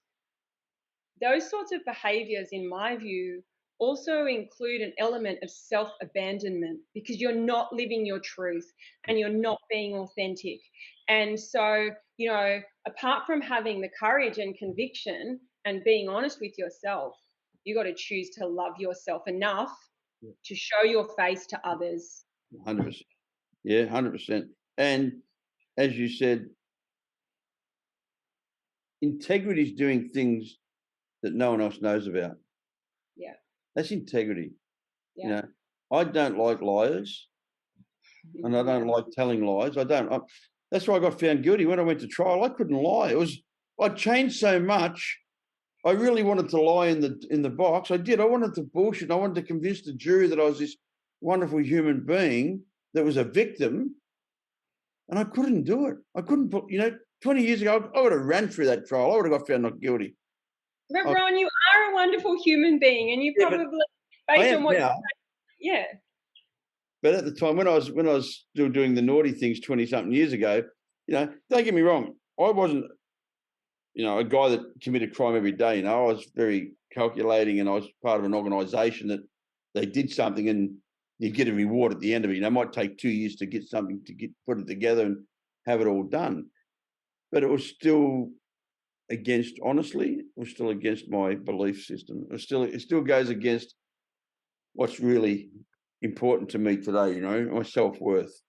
those sorts of behaviors, in my view, also include an element of self-abandonment, because you're not living your truth and you're not being authentic. And so, you know, apart from having the courage and conviction and being honest with yourself, you got to choose to love yourself enough to show your face to others. 100%. Yeah, 100%. And as you said, integrity is doing things that no one else knows about. Yeah. That's integrity. Yeah. You know, I don't like liars, and I don't like telling lies. That's why I got found guilty when I went to trial. I couldn't lie. I changed so much. I really wanted to lie in the box. I did. I wanted to bullshit. I wanted to convince the jury that I was this wonderful human being that was a victim, and I couldn't do it. I couldn't put, 20 years ago, I would have ran through that trial. I would have got found not guilty. But Ron, you are a wonderful human being, and you probably, based on what now, yeah. But at the time, when I was still doing the naughty things 20-something years ago, don't get me wrong, I wasn't, a guy that committed crime every day. I was very calculating, and I was part of an organisation that they did something, and you get a reward at the end of it. It might take 2 years to get something put it together and have it all done, but it was still honestly, it was still against my belief system. It still goes against what's really important to me today. My self-worth.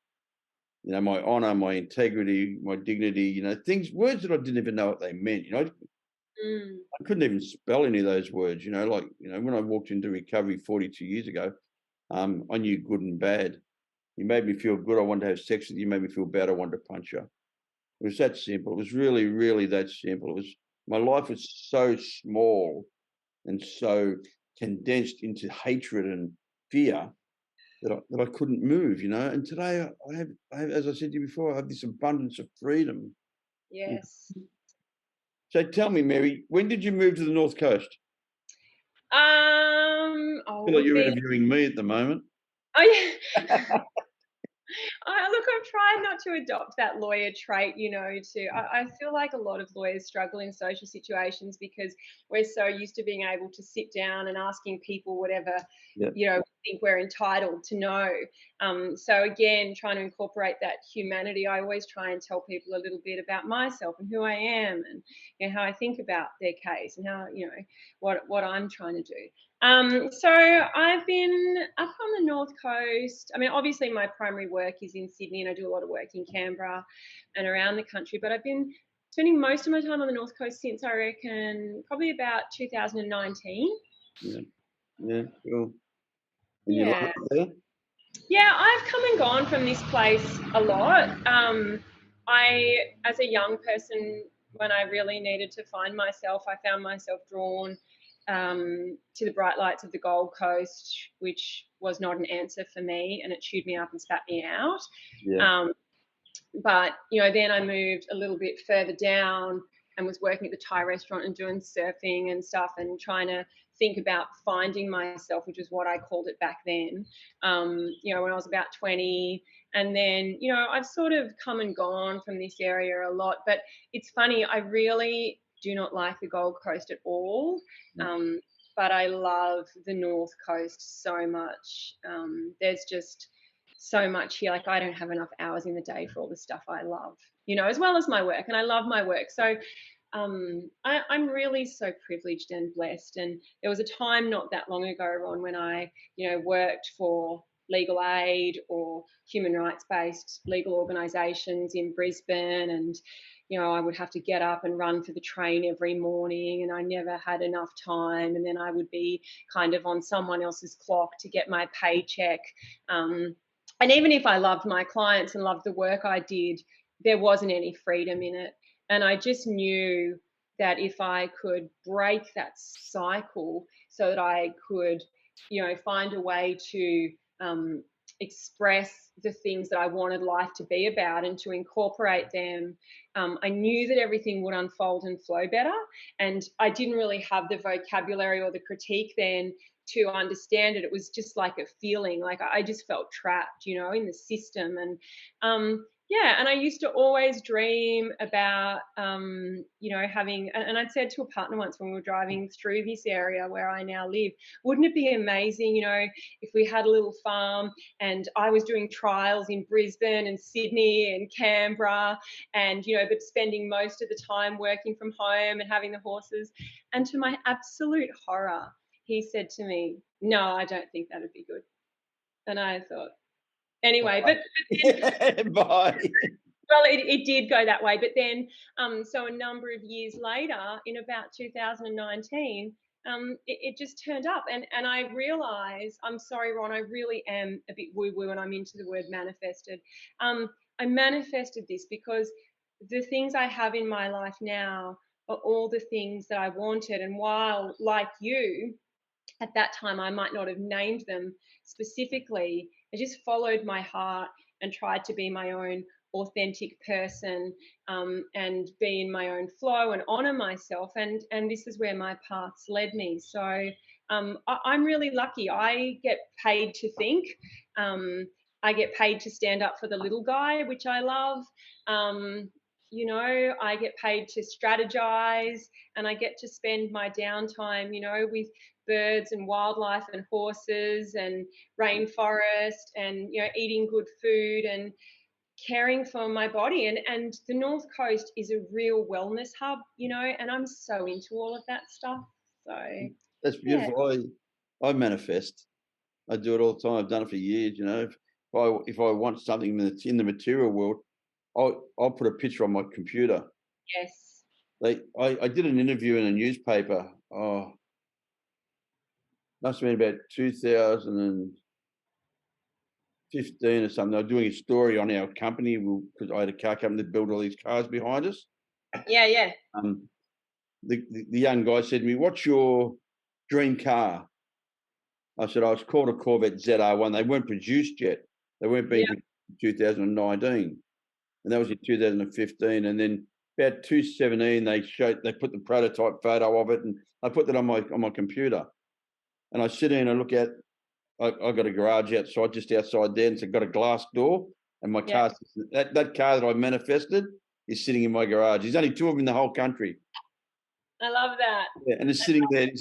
My honor, my integrity, my dignity, words that I didn't even know what they meant. I couldn't even spell any of those words, when I walked into recovery 42 years ago, I knew good and bad. You made me feel good, I wanted to have sex with you. You made me feel bad, I wanted to punch you. It was that simple. It was really, really that simple. My life was so small and so condensed into hatred and fear that I couldn't move, And today I have, as I said to you before, I have this abundance of freedom. Yes. So tell me, Mary, when did you move to the North Coast? I feel like you're interviewing me at the moment. Oh, yeah. Look, I'm trying not to adopt that lawyer trait, I feel like a lot of lawyers struggle in social situations because we're so used to being able to sit down and asking people whatever, Yep. we think we're entitled to know. So again, trying to incorporate that humanity, I always try and tell people a little bit about myself and who I am and how I think about their case and how, what I'm trying to do. So I've been up on the North Coast. I mean, obviously my primary work is in Sydney and I do a lot of work in Canberra and around the country, but I've been spending most of my time on the North Coast since I reckon probably about 2019. Yeah, cool. And you Yeah. like it there? Yeah, I've come and gone from this place a lot. As a young person, when I really needed to find myself, I found myself drawn to the bright lights of the Gold Coast, which was not an answer for me, and it chewed me up and spat me out. Yeah. But then I moved a little bit further down and was working at the Thai restaurant and doing surfing and stuff and trying to think about finding myself, which is what I called it back then. When I was about 20, and then I've sort of come and gone from this area a lot. But it's funny, I really do not like the Gold Coast at all. But I love the North Coast so much. There's just so much here. Like I don't have enough hours in the day for all the stuff I love, as well as my work. And I love my work. So I'm really so privileged and blessed. And there was a time not that long ago, Ron, when I, worked for legal aid or human rights-based legal organisations in Brisbane, and I would have to get up and run for the train every morning, and I never had enough time. And then I would be kind of on someone else's clock to get my paycheck. And even if I loved my clients and loved the work I did, there wasn't any freedom in it. And I just knew that if I could break that cycle so that I could, find a way to express the things that I wanted life to be about and to incorporate them, I knew that everything would unfold and flow better. And I didn't really have the vocabulary or the critique then to understand it. It was just like a feeling, like I just felt trapped, in the system. And and I used to always dream about, having, and I'd said to a partner once when we were driving through this area where I now live, wouldn't it be amazing, if we had a little farm and I was doing trials in Brisbane and Sydney and Canberra and, but spending most of the time working from home and having the horses. And to my absolute horror, he said to me, "No, I don't think that'd be good." And I thought, anyway, but then, Bye. well, it did go that way. But then, so a number of years later, in about 2019, it just turned up. And I realised, I'm sorry, Ron, I really am a bit woo-woo and I'm into the word manifested. I manifested this because the things I have in my life now are all the things that I wanted. And while, like you, at that time I might not have named them specifically, I just followed my heart and tried to be my own authentic person, and be in my own flow and honor myself, and this is where my paths led me. So I'm really lucky. I get paid to think. I get paid to stand up for the little guy, which I love. you know, I get paid to strategize, and I get to spend my downtime, you know, with birds and wildlife and horses and rainforest and, you know, eating good food and caring for my body. And the North Coast is a real wellness hub, you know, and I'm so into all of that stuff. So That's yeah. beautiful. I manifest. I do it all the time. I've done it for years. You know, if I want something that's in the material world, I'll put a picture on my computer. Yes. I did an interview in a newspaper. Oh, must have been about 2015 or something. They were doing a story on our company because I had a car company that built all these cars behind us. Yeah. The young guy said to me, "What's your dream car?" I said, "Oh, it's called a Corvette ZR1." They weren't produced yet. They weren't being Yeah. produced in 2019, and that was in 2015. And then about 2017, they put the prototype photo of it, and I put that on my computer. And I sit in and look at. I got a garage outside, just outside there, and it's got a glass door. And my Yeah. car, that car that I manifested, is sitting in my garage. There's only two of them in the whole country. I love that. Yeah, and it's sitting there. And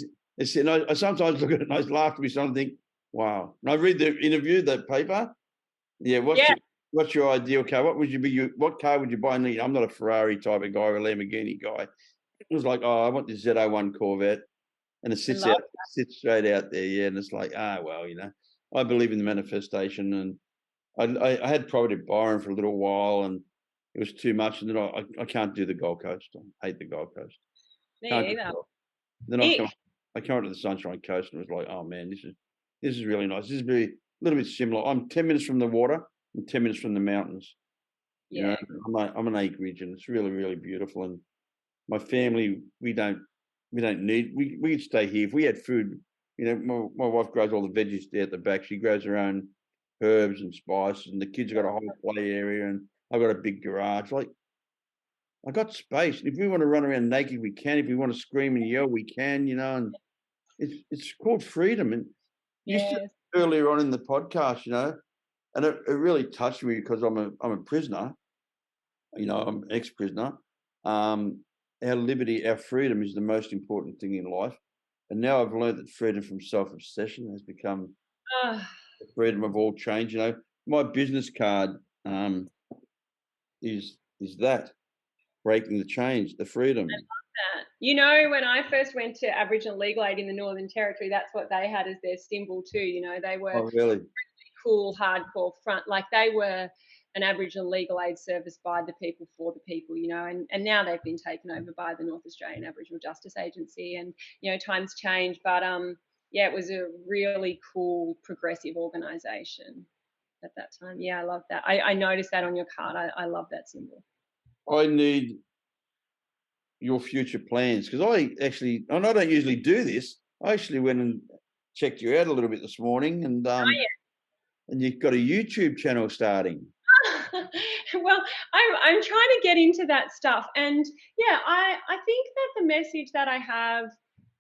I sometimes look at it and I laugh to myself and think, wow. And I read the interview, the paper. Yeah, Yeah. what's your ideal car? What car would you buy? And I'm not a Ferrari type of guy or a Lamborghini guy. It was like, oh, I want this Z01 Corvette. And it I love sits straight out there, yeah. And it's like, well, you know, I believe in the manifestation. And I had property at Byron for a little while, and it was too much. And then I can't do the Gold Coast. I hate the Gold Coast. Can't me do either. it. Then Ick. I come up to the Sunshine Coast and it was like, oh man, this is really nice. This is a little bit similar. I'm 10 minutes from the water and 10 minutes from the mountains. You Yeah. know, I'm an acreage, and it's really, really beautiful. And my family, we don't need. We'd stay here if we had food. You know, my wife grows all the veggies there at the back. She grows her own herbs and spices, and the kids have got a whole play area, and I've got a big garage. Like, I got space. And if we want to run around naked, we can. If we want to scream and yell, we can. You know, and it's called freedom. And you said Yes. earlier on in the podcast, you know, and it really touched me because I'm a prisoner. You know, I'm an ex-prisoner. Our liberty, our freedom is the most important thing in life. And now I've learned that freedom from self-obsession has become Ah, the freedom of all change. You know, my business card is that breaking the change, the freedom. that. You know, when I first went to Aboriginal Legal Aid in the Northern Territory, that's what they had as their symbol too. You know, they were Oh, really? cool, hardcore front, like they were an Aboriginal legal aid service by the people for the people, you know, and now they've been taken over by the North Australian Aboriginal Justice Agency, and you know, times change, but yeah, it was a really cool progressive organisation at that time. Yeah, I love that. I noticed that on your card. I love that symbol. I need your future plans because and I don't usually do this. I actually went and checked you out a little bit this morning, and you've got a YouTube channel starting. Well, I'm trying to get into that stuff, and yeah, I think that the message that I have,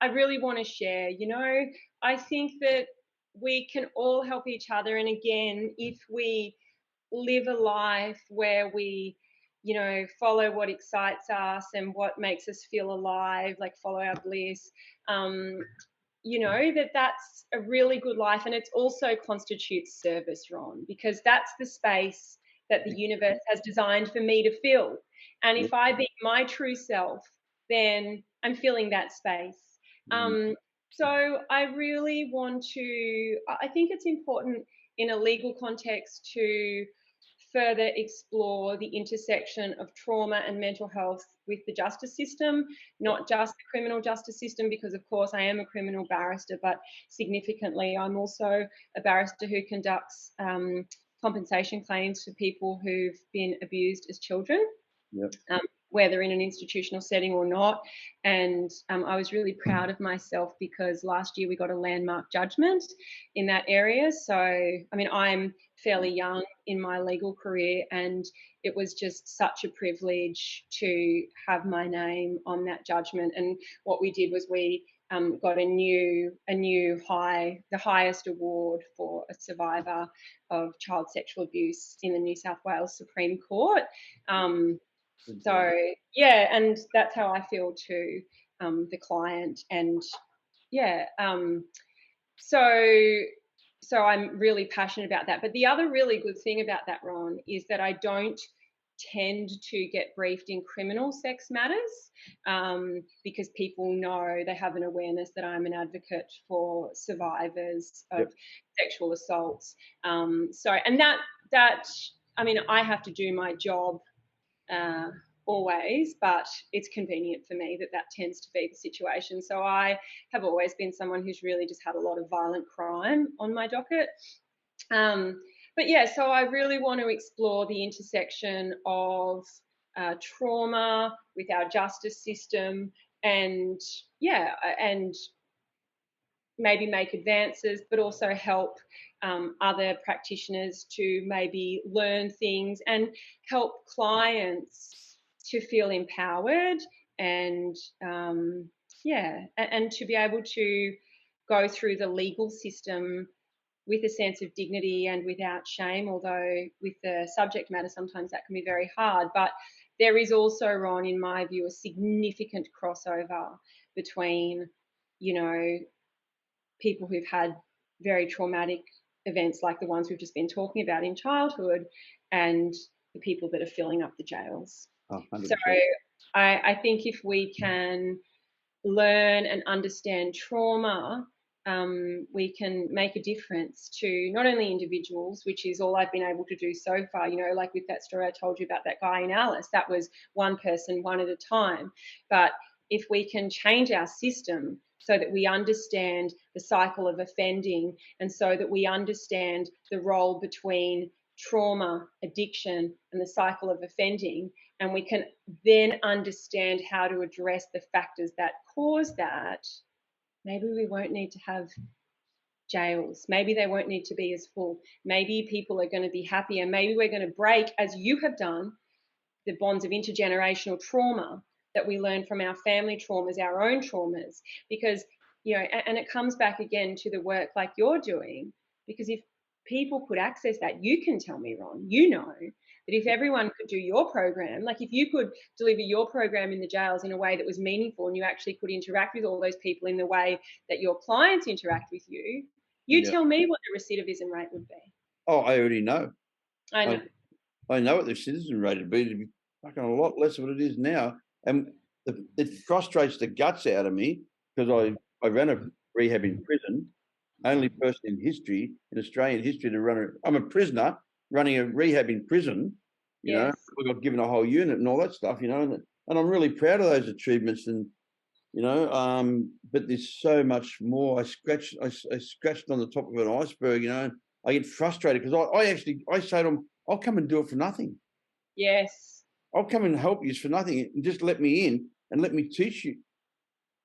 I really want to share. You know, I think that we can all help each other, and again, if we live a life where we, you know, follow what excites us and what makes us feel alive, like follow our bliss, um, you know, that's a really good life, and it also constitutes service, Ron, because that's the space that the universe has designed for me to fill. And Yeah. if I be my true self, then I'm filling that space. Mm. So I really want to, I think it's important in a legal context to further explore the intersection of trauma and mental health with the justice system, not just the criminal justice system, because of course I am a criminal barrister, but significantly I'm also a barrister who conducts compensation claims for people who've been abused as children. Yep. Whether in an institutional setting or not. And I was really proud of myself because last year we got a landmark judgment in that area. So, I mean, I'm fairly young in my legal career, and it was just such a privilege to have my name on that judgment. And what we did was we got the highest award for a survivor of child sexual abuse in the New South Wales Supreme Court. So yeah, and that's how I feel to the client, and yeah, so I'm really passionate about that. But the other really good thing about that, Ron, is that I don't tend to get briefed in criminal sex matters, because people know, they have an awareness that I'm an advocate for survivors of sexual assaults. And that I mean, I have to do my job always, but it's convenient for me that tends to be the situation. So I have always been someone who's really just had a lot of violent crime on my docket. But yeah, so I really want to explore the intersection of trauma with our justice system, and and maybe make advances, but also help other practitioners to maybe learn things and help clients to feel empowered, and and to be able to go through the legal system with a sense of dignity and without shame, although with the subject matter sometimes that can be very hard. But there is also, Ron, in my view, a significant crossover between, people who've had very traumatic events like the ones we've just been talking about in childhood, and the people that are filling up the jails. Oh, so I think if we can learn and understand trauma, we can make a difference to not only individuals, which is all I've been able to do so far, like with that story I told you about that guy in Alice, that was one person, one at a time. But if we can change our system so that we understand the cycle of offending, and so that we understand the role between trauma, addiction, and the cycle of offending, and we can then understand how to address the factors that cause that, maybe we won't need to have jails. Maybe they won't need to be as full. Maybe people are going to be happier. Maybe we're going to break, as you have done, the bonds of intergenerational trauma that we learn from our family traumas, our own traumas. Because, and it comes back again to the work like you're doing, because if people could access that, you can tell me, Ron, that if everyone could do your program, like if you could deliver your program in the jails in a way that was meaningful, and you actually could interact with all those people in the way that your clients interact with you, tell me what the recidivism rate would be. Oh, I already know. I know. I know what the recidivism rate would be. It'd be fucking a lot less of what it is now. And it frustrates the guts out of me, because I ran a rehab in prison, only person in history, in Australian history, to run I'm a prisoner running a rehab in prison, I got given a whole unit and all that stuff, and I'm really proud of those achievements, and, but there's so much more. I scratched on the top of an iceberg, and I get frustrated because I say to them, I'll come and do it for nothing. Yes. I'll come and help you for nothing, and just let me in and let me teach you,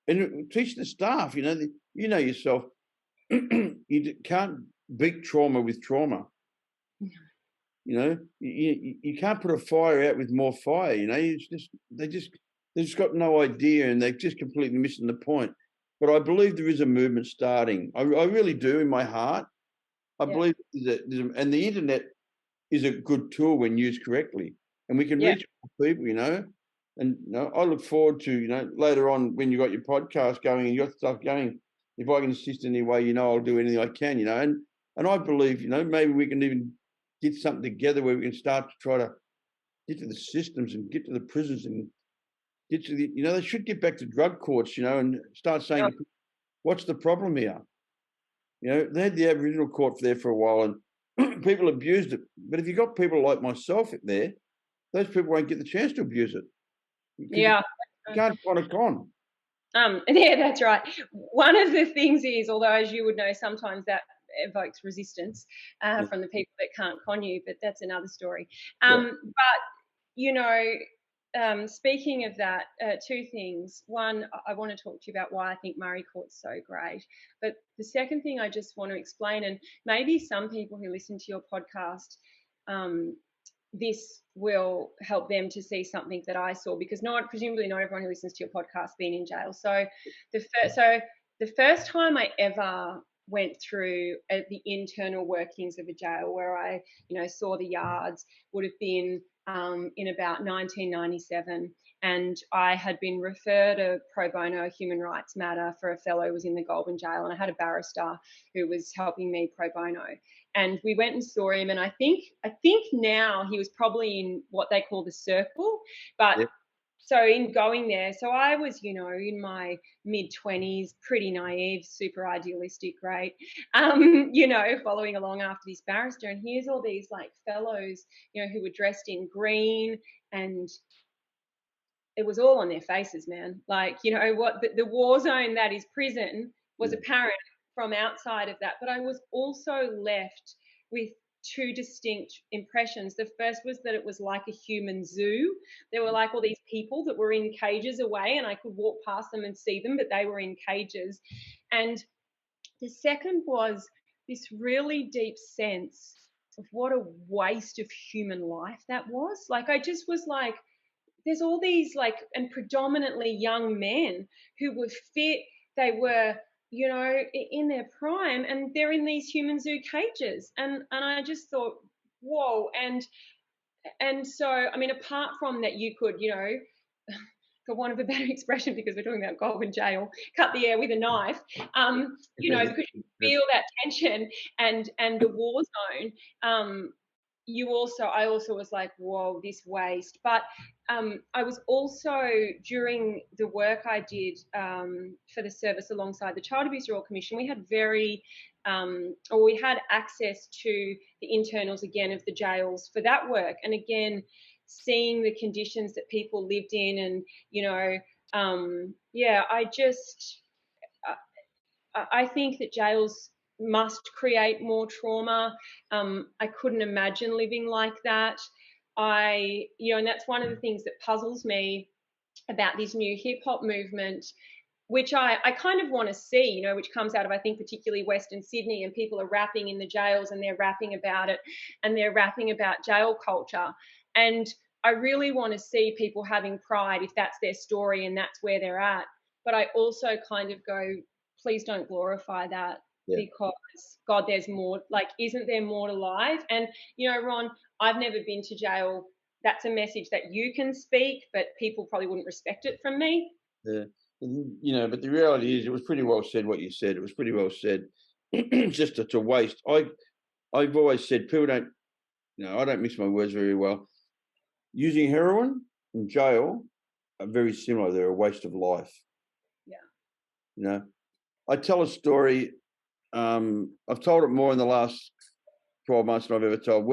and teach the staff, yourself. You can't beat trauma with trauma. You can't put a fire out with more fire. They just got no idea, and they're just completely missing the point. But I believe there is a movement starting. I really do, in my heart. I believe that and the internet is a good tool when used correctly, and we can reach people. And I look forward to later on, when you got your podcast going and you got stuff going. If I can assist in any way, I'll do anything I can. And I believe maybe we can even get something together where we can start to try to get to the systems and get to the prisons and get to the they should get back to drug courts, and start saying, what's the problem here? They had the Aboriginal court there for a while, and people abused it. But if you've got people like myself there, those people won't get the chance to abuse it. You can't con a con. Yeah, that's right. One of the things is, although as you would know, sometimes that evokes resistance from the people that can't con you, but that's another story. But speaking of that, two things. One, I want to talk to you about why I think Murray Court's so great. But the second thing I just want to explain, and maybe some people who listen to your podcast, this will help them to see something that I saw, because presumably not everyone who listens to your podcast has been in jail. So the first time I ever went through the internal workings of a jail, where I saw the yards, would have been in about 1997, and I had been referred a pro bono human rights matter for a fellow who was in the Goulburn jail, and I had a barrister who was helping me pro bono. And we went and saw him, and I think now he was probably in what they call the circle, but Yep. so in going there, so I was, in my mid-20s, pretty naive, super idealistic, right? Following along after this barrister, and here's all these like fellows, who were dressed in green, and it was all on their faces, man. Like, what the war zone that is prison was apparent from outside of that. But I was also left with two distinct impressions. The first was that it was like a human zoo. There were like all these people that were in cages away, and I could walk past them and see them, but they were in cages. And the second was this really deep sense of what a waste of human life that was. Like, I just was like, there's all these and predominantly young men who were fit. They were, in their prime, and they're in these human zoo cages. And I just thought, whoa. And so, I mean, apart from that, you could, for want of a better expression, because we're talking about Goulburn jail, cut the air with a knife, because you feel that tension and the war zone. I also was like, whoa, this waste. But I was also, during the work I did for the service alongside the Child Abuse Royal Commission, we had we had access to the internals again of the jails for that work. And again, seeing the conditions that people lived in, and I think that jails must create more trauma. I couldn't imagine living like that. And that's one of the things that puzzles me about this new hip hop movement, which I kind of want to see, which comes out of, I think, particularly Western Sydney, and people are rapping in the jails, and they're rapping about it, and they're rapping about jail culture. And I really want to see people having pride if that's their story and that's where they're at. But I also kind of go, please don't glorify that. Yeah. Because God, there's more. Like, isn't there more to life? And Ron, I've never been to jail. That's a message that you can speak, but people probably wouldn't respect it from me. Yeah, but the reality is, it was pretty well said what you said. It was pretty well said. Just it's a waste. I've always said people don't. I don't mix my words very well. Using heroin in jail are very similar. They're a waste of life. Yeah. I tell a story. I've told it more in the last 12 months than I've ever told.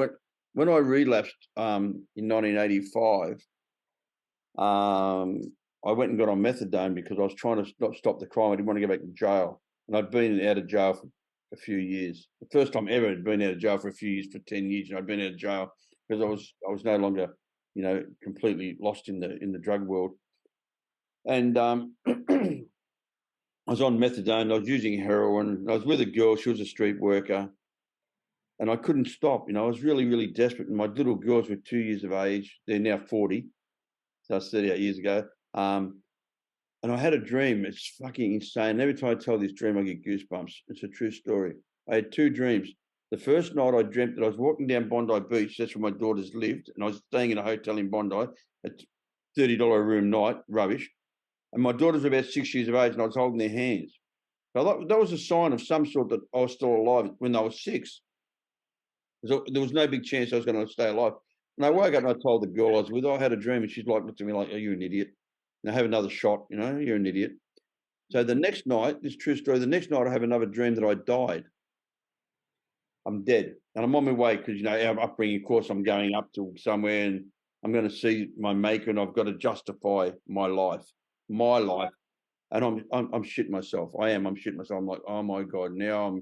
When I relapsed in 1985, I went and got on methadone because I was trying to stop the crime. I didn't want to go back to jail. And I'd been out of jail for a few years. The first time ever I'd been out of jail for a few years, for 10 years. And I'd been out of jail because I was no longer, completely lost in the drug world. And I was on methadone, I was using heroin, I was with a girl, she was a street worker, and I couldn't stop. I was really, really desperate. And my little girls were 2 years of age. They're now 40. So that's 38 years ago. And I had a dream. It's fucking insane. Every time I tell this dream, I get goosebumps. It's a true story. I had two dreams. The first night I dreamt that I was walking down Bondi Beach. That's where my daughters lived. And I was staying in a hotel in Bondi at $30 a room night, rubbish. And my daughters were about 6 years of age, and I was holding their hands. So that was a sign of some sort that I was still alive when they were 6. So there was no big chance I was going to stay alive. And I woke up and I told the girl I was with, I had a dream, and she's like, looked at me like, "Are you an idiot? And I have another shot, you're an idiot." So the next night, this true story, the next night I have another dream that I died. I'm dead. And I'm on my way because, our upbringing, of course, I'm going up to somewhere and I'm going to see my maker, and I've got to justify my life. And I'm shitting myself. I'm shitting myself. I'm like, oh my God, now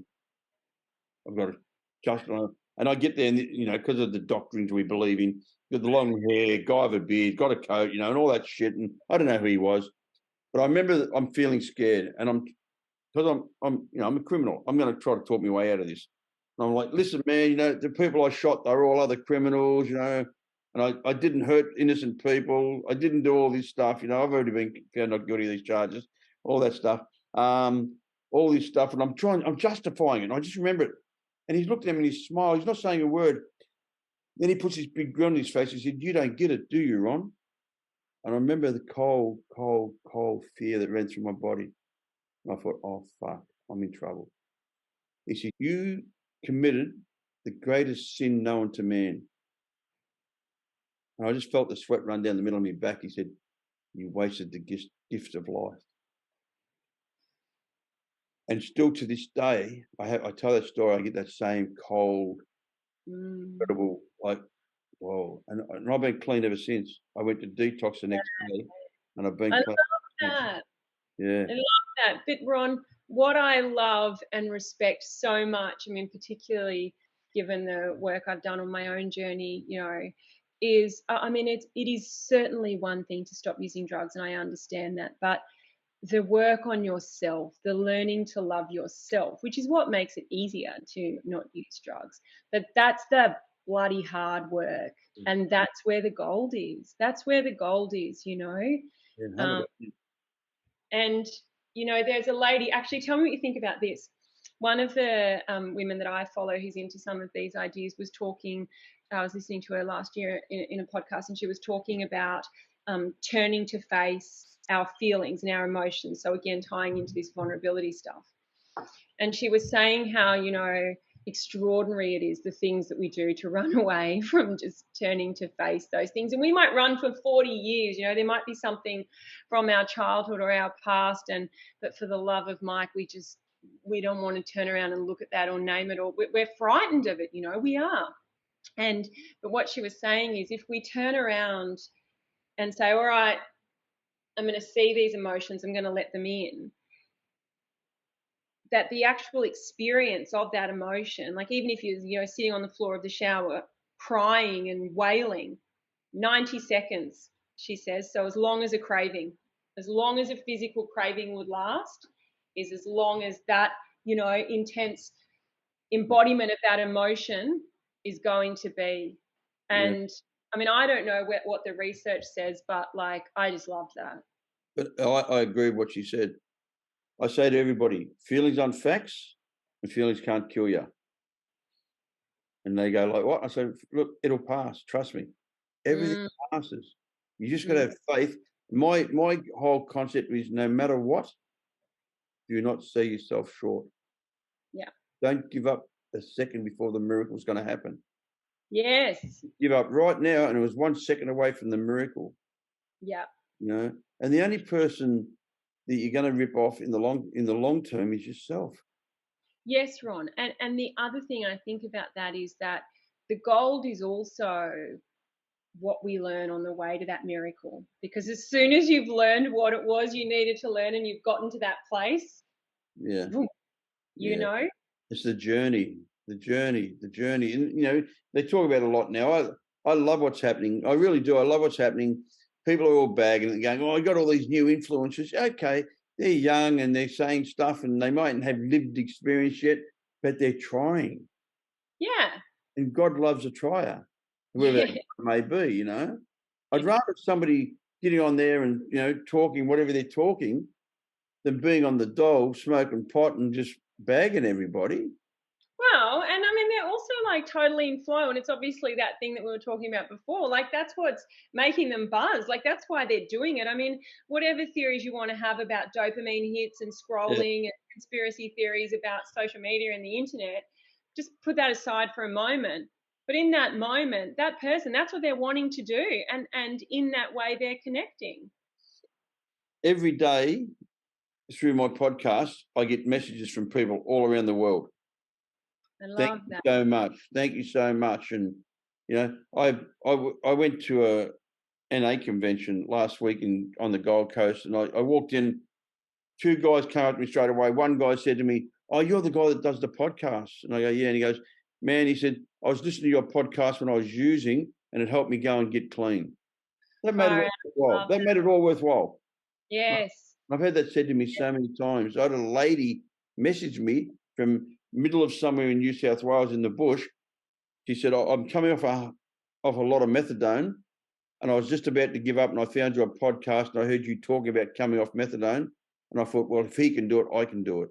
I've got to justify. And I get there, and because of the doctrines we believe in, got the long hair, guy with a beard, got a coat, and all that shit. And I don't know who he was, but I remember that I'm feeling scared, and because I'm a criminal. I'm going to try to talk my way out of this. And I'm like, listen, man, the people I shot, they're all other criminals, and I didn't hurt innocent people. I didn't do all this stuff. I've already been found not guilty of these charges, all that stuff, all this stuff. And I'm justifying it. And I just remember it. And he's looked at me and he smiled. He's not saying a word. Then he puts his big grin on his face. He said, "You don't get it, do you, Ron?" And I remember the cold fear that ran through my body. And I thought, oh, fuck, I'm in trouble. He said, "You committed the greatest sin known to man." And I just felt the sweat run down the middle of my back. He said, "You wasted the gift of life." And still to this day, I tell that story, I get that same cold, incredible, like, whoa. And I've been clean ever since. I went to detox the next day, and I've been I clean. love that. Yeah. I love that. But Ron, what I love and respect so much, I mean, particularly given the work I've done on my own journey, you know, is, I mean, it is certainly one thing to stop using drugs, and I understand that, but the work on yourself, the learning to love yourself, which is what makes it easier to not use drugs. But that's the bloody hard work. And that's where the gold is. That's where the gold is, you know. Yeah, And, you know, there's a lady, actually, tell me what you think about this. One of the women that I follow who's into some of these ideas was talking, I was listening to her last year in a podcast, and she was talking about turning to face our feelings and our emotions. So again, tying into this vulnerability stuff. And she was saying how, you know, extraordinary it is, the things that we do to run away from just turning to face those things. And we might run for 40 years, you know, there might be something from our childhood or our past, but for the love of Mike, we don't want to turn around and look at that or name it, or we're frightened of it, you know, we are. But what she was saying is, if we turn around and say, all right, I'm going to see these emotions, I'm going to let them in, that the actual experience of that emotion, like even if you're, you know, sitting on the floor of the shower crying and wailing, 90 seconds, she says. So as long as a physical craving would last, is as long as that, you know, intense embodiment of that emotion is going to be. And I mean, I don't know what the research says, but like, I just love that. But I agree with what she said. I say to everybody, feelings aren't facts, and feelings can't kill you. And they go like, "What?" I say, "Look, it'll pass. Trust me. Everything passes. You just got to have faith." My whole concept is, no matter what, do not see yourself short. Yeah. Don't give up a second before the miracle's going to happen. Yes. Give up right now, and it was 1 second away from the miracle. Yeah. You know, and the only person that you're going to rip off in the long term is yourself. Yes, Ron. And the other thing I think about that is that the gold is also what we learn on the way to that miracle. Because as soon as you've learned what it was you needed to learn and you've gotten to that place, you know, it's the journey. And, you know, they talk about it a lot now. I love what's happening. I really do. I love what's happening. People are all bagging and going, "Oh, I got all these new influences." Okay, they're young and they're saying stuff and they mightn't have lived experience yet, but they're trying. Yeah. And God loves a trier, whoever that may be, you know. I'd rather somebody getting on there and, you know, talking whatever they're talking than being on the dole, smoking pot and just bagging everybody. Well, and I mean, they're also like totally in flow. And it's obviously that thing that we were talking about before. Like, that's what's making them buzz. Like, that's why they're doing it. I mean, whatever theories you want to have about dopamine hits and scrolling and conspiracy theories about social media and the internet, just put that aside for a moment. But in that moment, that person, that's what they're wanting to do. And in that way, they're connecting. Every day through my podcast, I get messages from people all around the world. I love Thank that. you so much. Thank you so much. And, you know, I went to a NA convention last week on the Gold Coast, and I walked in, 2 guys came up to me straight away. One guy said to me, "Oh, you're the guy that does the podcast." And I go, "Yeah." And he goes, "Man," he said, "I was listening to your podcast when I was using, and it helped me go and get clean." That made it all worthwhile. That made it all worthwhile. Yes. I've had that said to me so many times. I had a lady message me from middle of somewhere in New South Wales in the bush. She said, "I'm coming off a lot of methadone, and I was just about to give up, and I found your podcast, and I heard you talking about coming off methadone, and I thought, well, if he can do it, I can do it."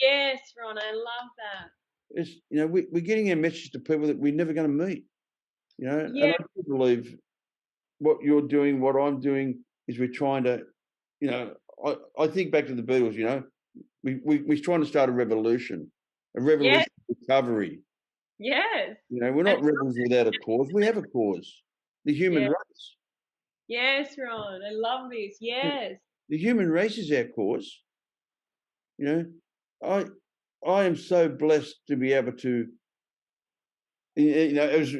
Yes, Ron, I love that. It's, you know, we're getting a message to people that we're never going to meet. you know. Yeah. And I do believe what you're doing, what I'm doing, is we're trying to, you know, I think back to the Beatles, you know, we're trying to start a revolution of recovery. Yes. You know, we're not rebels without a cause. We have a cause, the human Yeah. race. Yes, Ron. I love this. Yes. The human race is our cause. You know, I am so blessed to be able to, you know, it was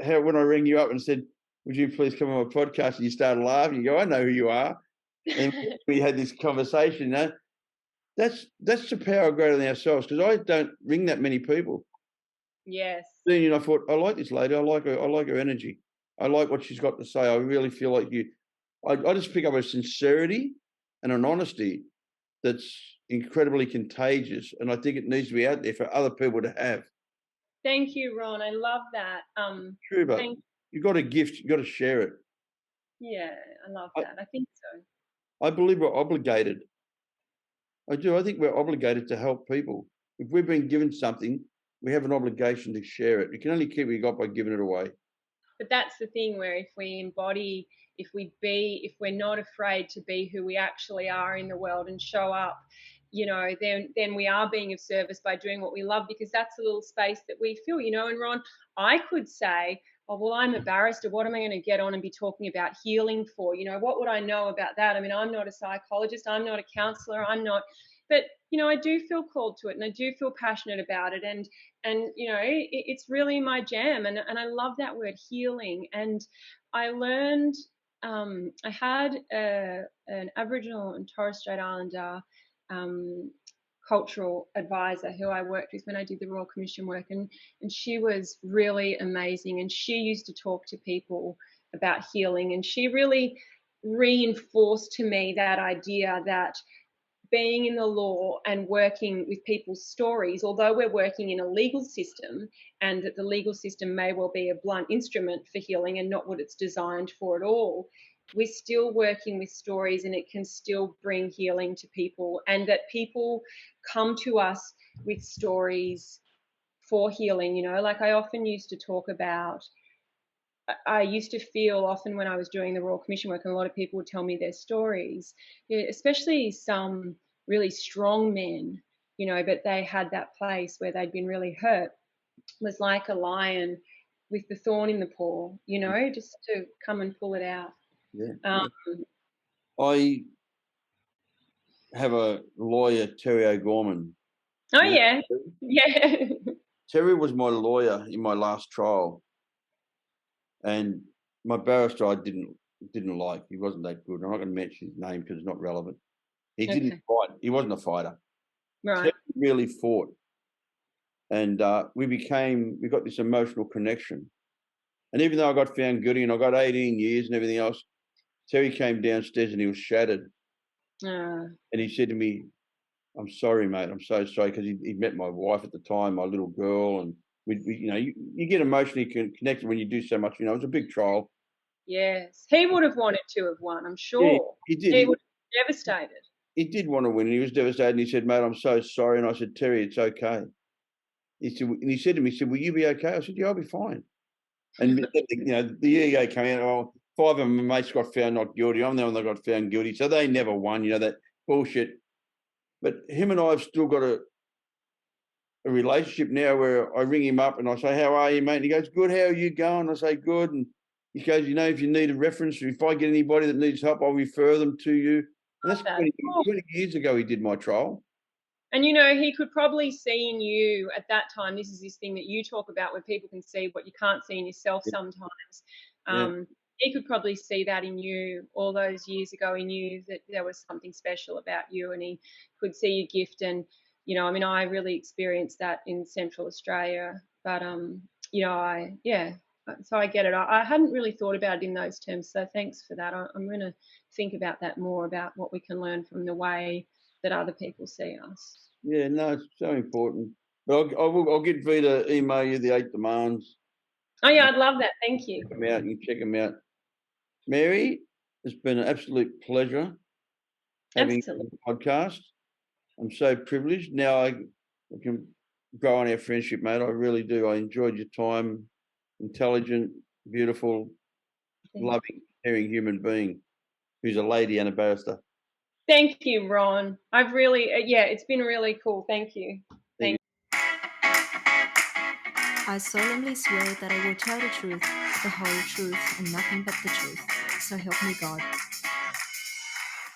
how when I rang you up and said, would you please come on my podcast? And you started laughing. You go, I know who you are. And we had this conversation. You know, that's the power greater than ourselves, because I don't ring that many people. Yes. Then, you know, I thought, I like this lady. I like her energy. I like what she's got to say. I really feel like you. I just pick up a sincerity and an honesty that's incredibly contagious, and I think it needs to be out there for other people to have. Thank you, Ron. I love that. True, but you've got a gift. You've got to share it. Yeah, I love that. I think so. I believe we're obligated. I do. I think we're obligated to help people. If we've been given something, we have an obligation to share it. You can only keep what you got by giving it away. But that's the thing, where if we embody, if we're not afraid to be who we actually are in the world and show up, you know, then we are being of service by doing what we love, because that's the little space that we fill, you know. And Ron, I could say, oh, well, I'm a barrister. What am I going to get on and be talking about healing for? You know, what would I know about that? I mean, I'm not a psychologist. I'm not a counselor. But, you know, I do feel called to it, and I do feel passionate about it. And you know, it's really my jam. And I love that word, healing. And I learned, I had an Aboriginal and Torres Strait Islander cultural advisor who I worked with when I did the Royal Commission work, and she was really amazing. And she used to talk to people about healing, and she really reinforced to me that idea that being in the law and working with people's stories, although we're working in a legal system, and that the legal system may well be a blunt instrument for healing and not what it's designed for at all, we're still working with stories, and it can still bring healing to people, and that people come to us with stories for healing. You know, like I often used to talk about, I used to feel often when I was doing the Royal Commission work, and a lot of people would tell me their stories, especially some really strong men, you know, but they had that place where they'd been really hurt, was like a lion with the thorn in the paw, you know, just to come and pull it out. Yeah. I have a lawyer, Terry O'Gorman. Oh, yeah. Yeah. Terry was my lawyer in my last trial. And my barrister I didn't like. He wasn't that good. I'm not going to mention his name because it's not relevant. He didn't fight. He wasn't a fighter. Right. Terry really fought. And we got this emotional connection. And even though I got found guilty and I got 18 years and everything else, Terry came downstairs and he was shattered. And he said to me, I'm sorry, mate. I'm so sorry, because he met my wife at the time, my little girl, and we you know, you get emotionally connected when you do so much. You know, it was a big trial. Yes, he would have wanted to have won, I'm sure. Yeah, he did. He would have been devastated. He did want to win, and he was devastated. And he said, "Mate, I'm so sorry." And I said, "Terry, it's okay." He said to me, "Will you be okay?" I said, "Yeah, I'll be fine." And you know, the ego came out. Oh, 5 of my mates got found not guilty. I'm the one that got found guilty, so they never won. You know, that bullshit. But him and I have still got a relationship now where I ring him up and I say, "How are you, mate?" And he goes, "Good. How are you going?" I say, "Good." And he goes, "You know, if you need a reference, or if I get anybody that needs help, I'll refer them to you." And that's 20 years ago he did my trial. And, you know, he could probably see in you at that time, this is this thing that you talk about where people can see what you can't see in yourself sometimes. He could probably see that in you all those years ago. He knew that there was something special about you, and he could see your gift. And, you know, I mean, I really experienced that in Central Australia. But, you know, so I get it. I hadn't really thought about it in those terms. So thanks for that. I'm going to think about that more, about what we can learn from the way that other people see us. Yeah, no, it's so important. But I'll get V to email you the 8 demands. Oh, yeah, I'd love that. Thank you. Check them out. You can check them out. Mary, it's been an absolute pleasure having the podcast. I'm so privileged. Now I can grow on our friendship, mate. I really do. I enjoyed your time, intelligent, beautiful, Thank you. loving, caring human being who's a lady and a barrister. Thank you, Ron. I've really, yeah, it's been really cool. Thank you. I solemnly swear that I will tell the truth, the whole truth, and nothing but the truth. So help me God.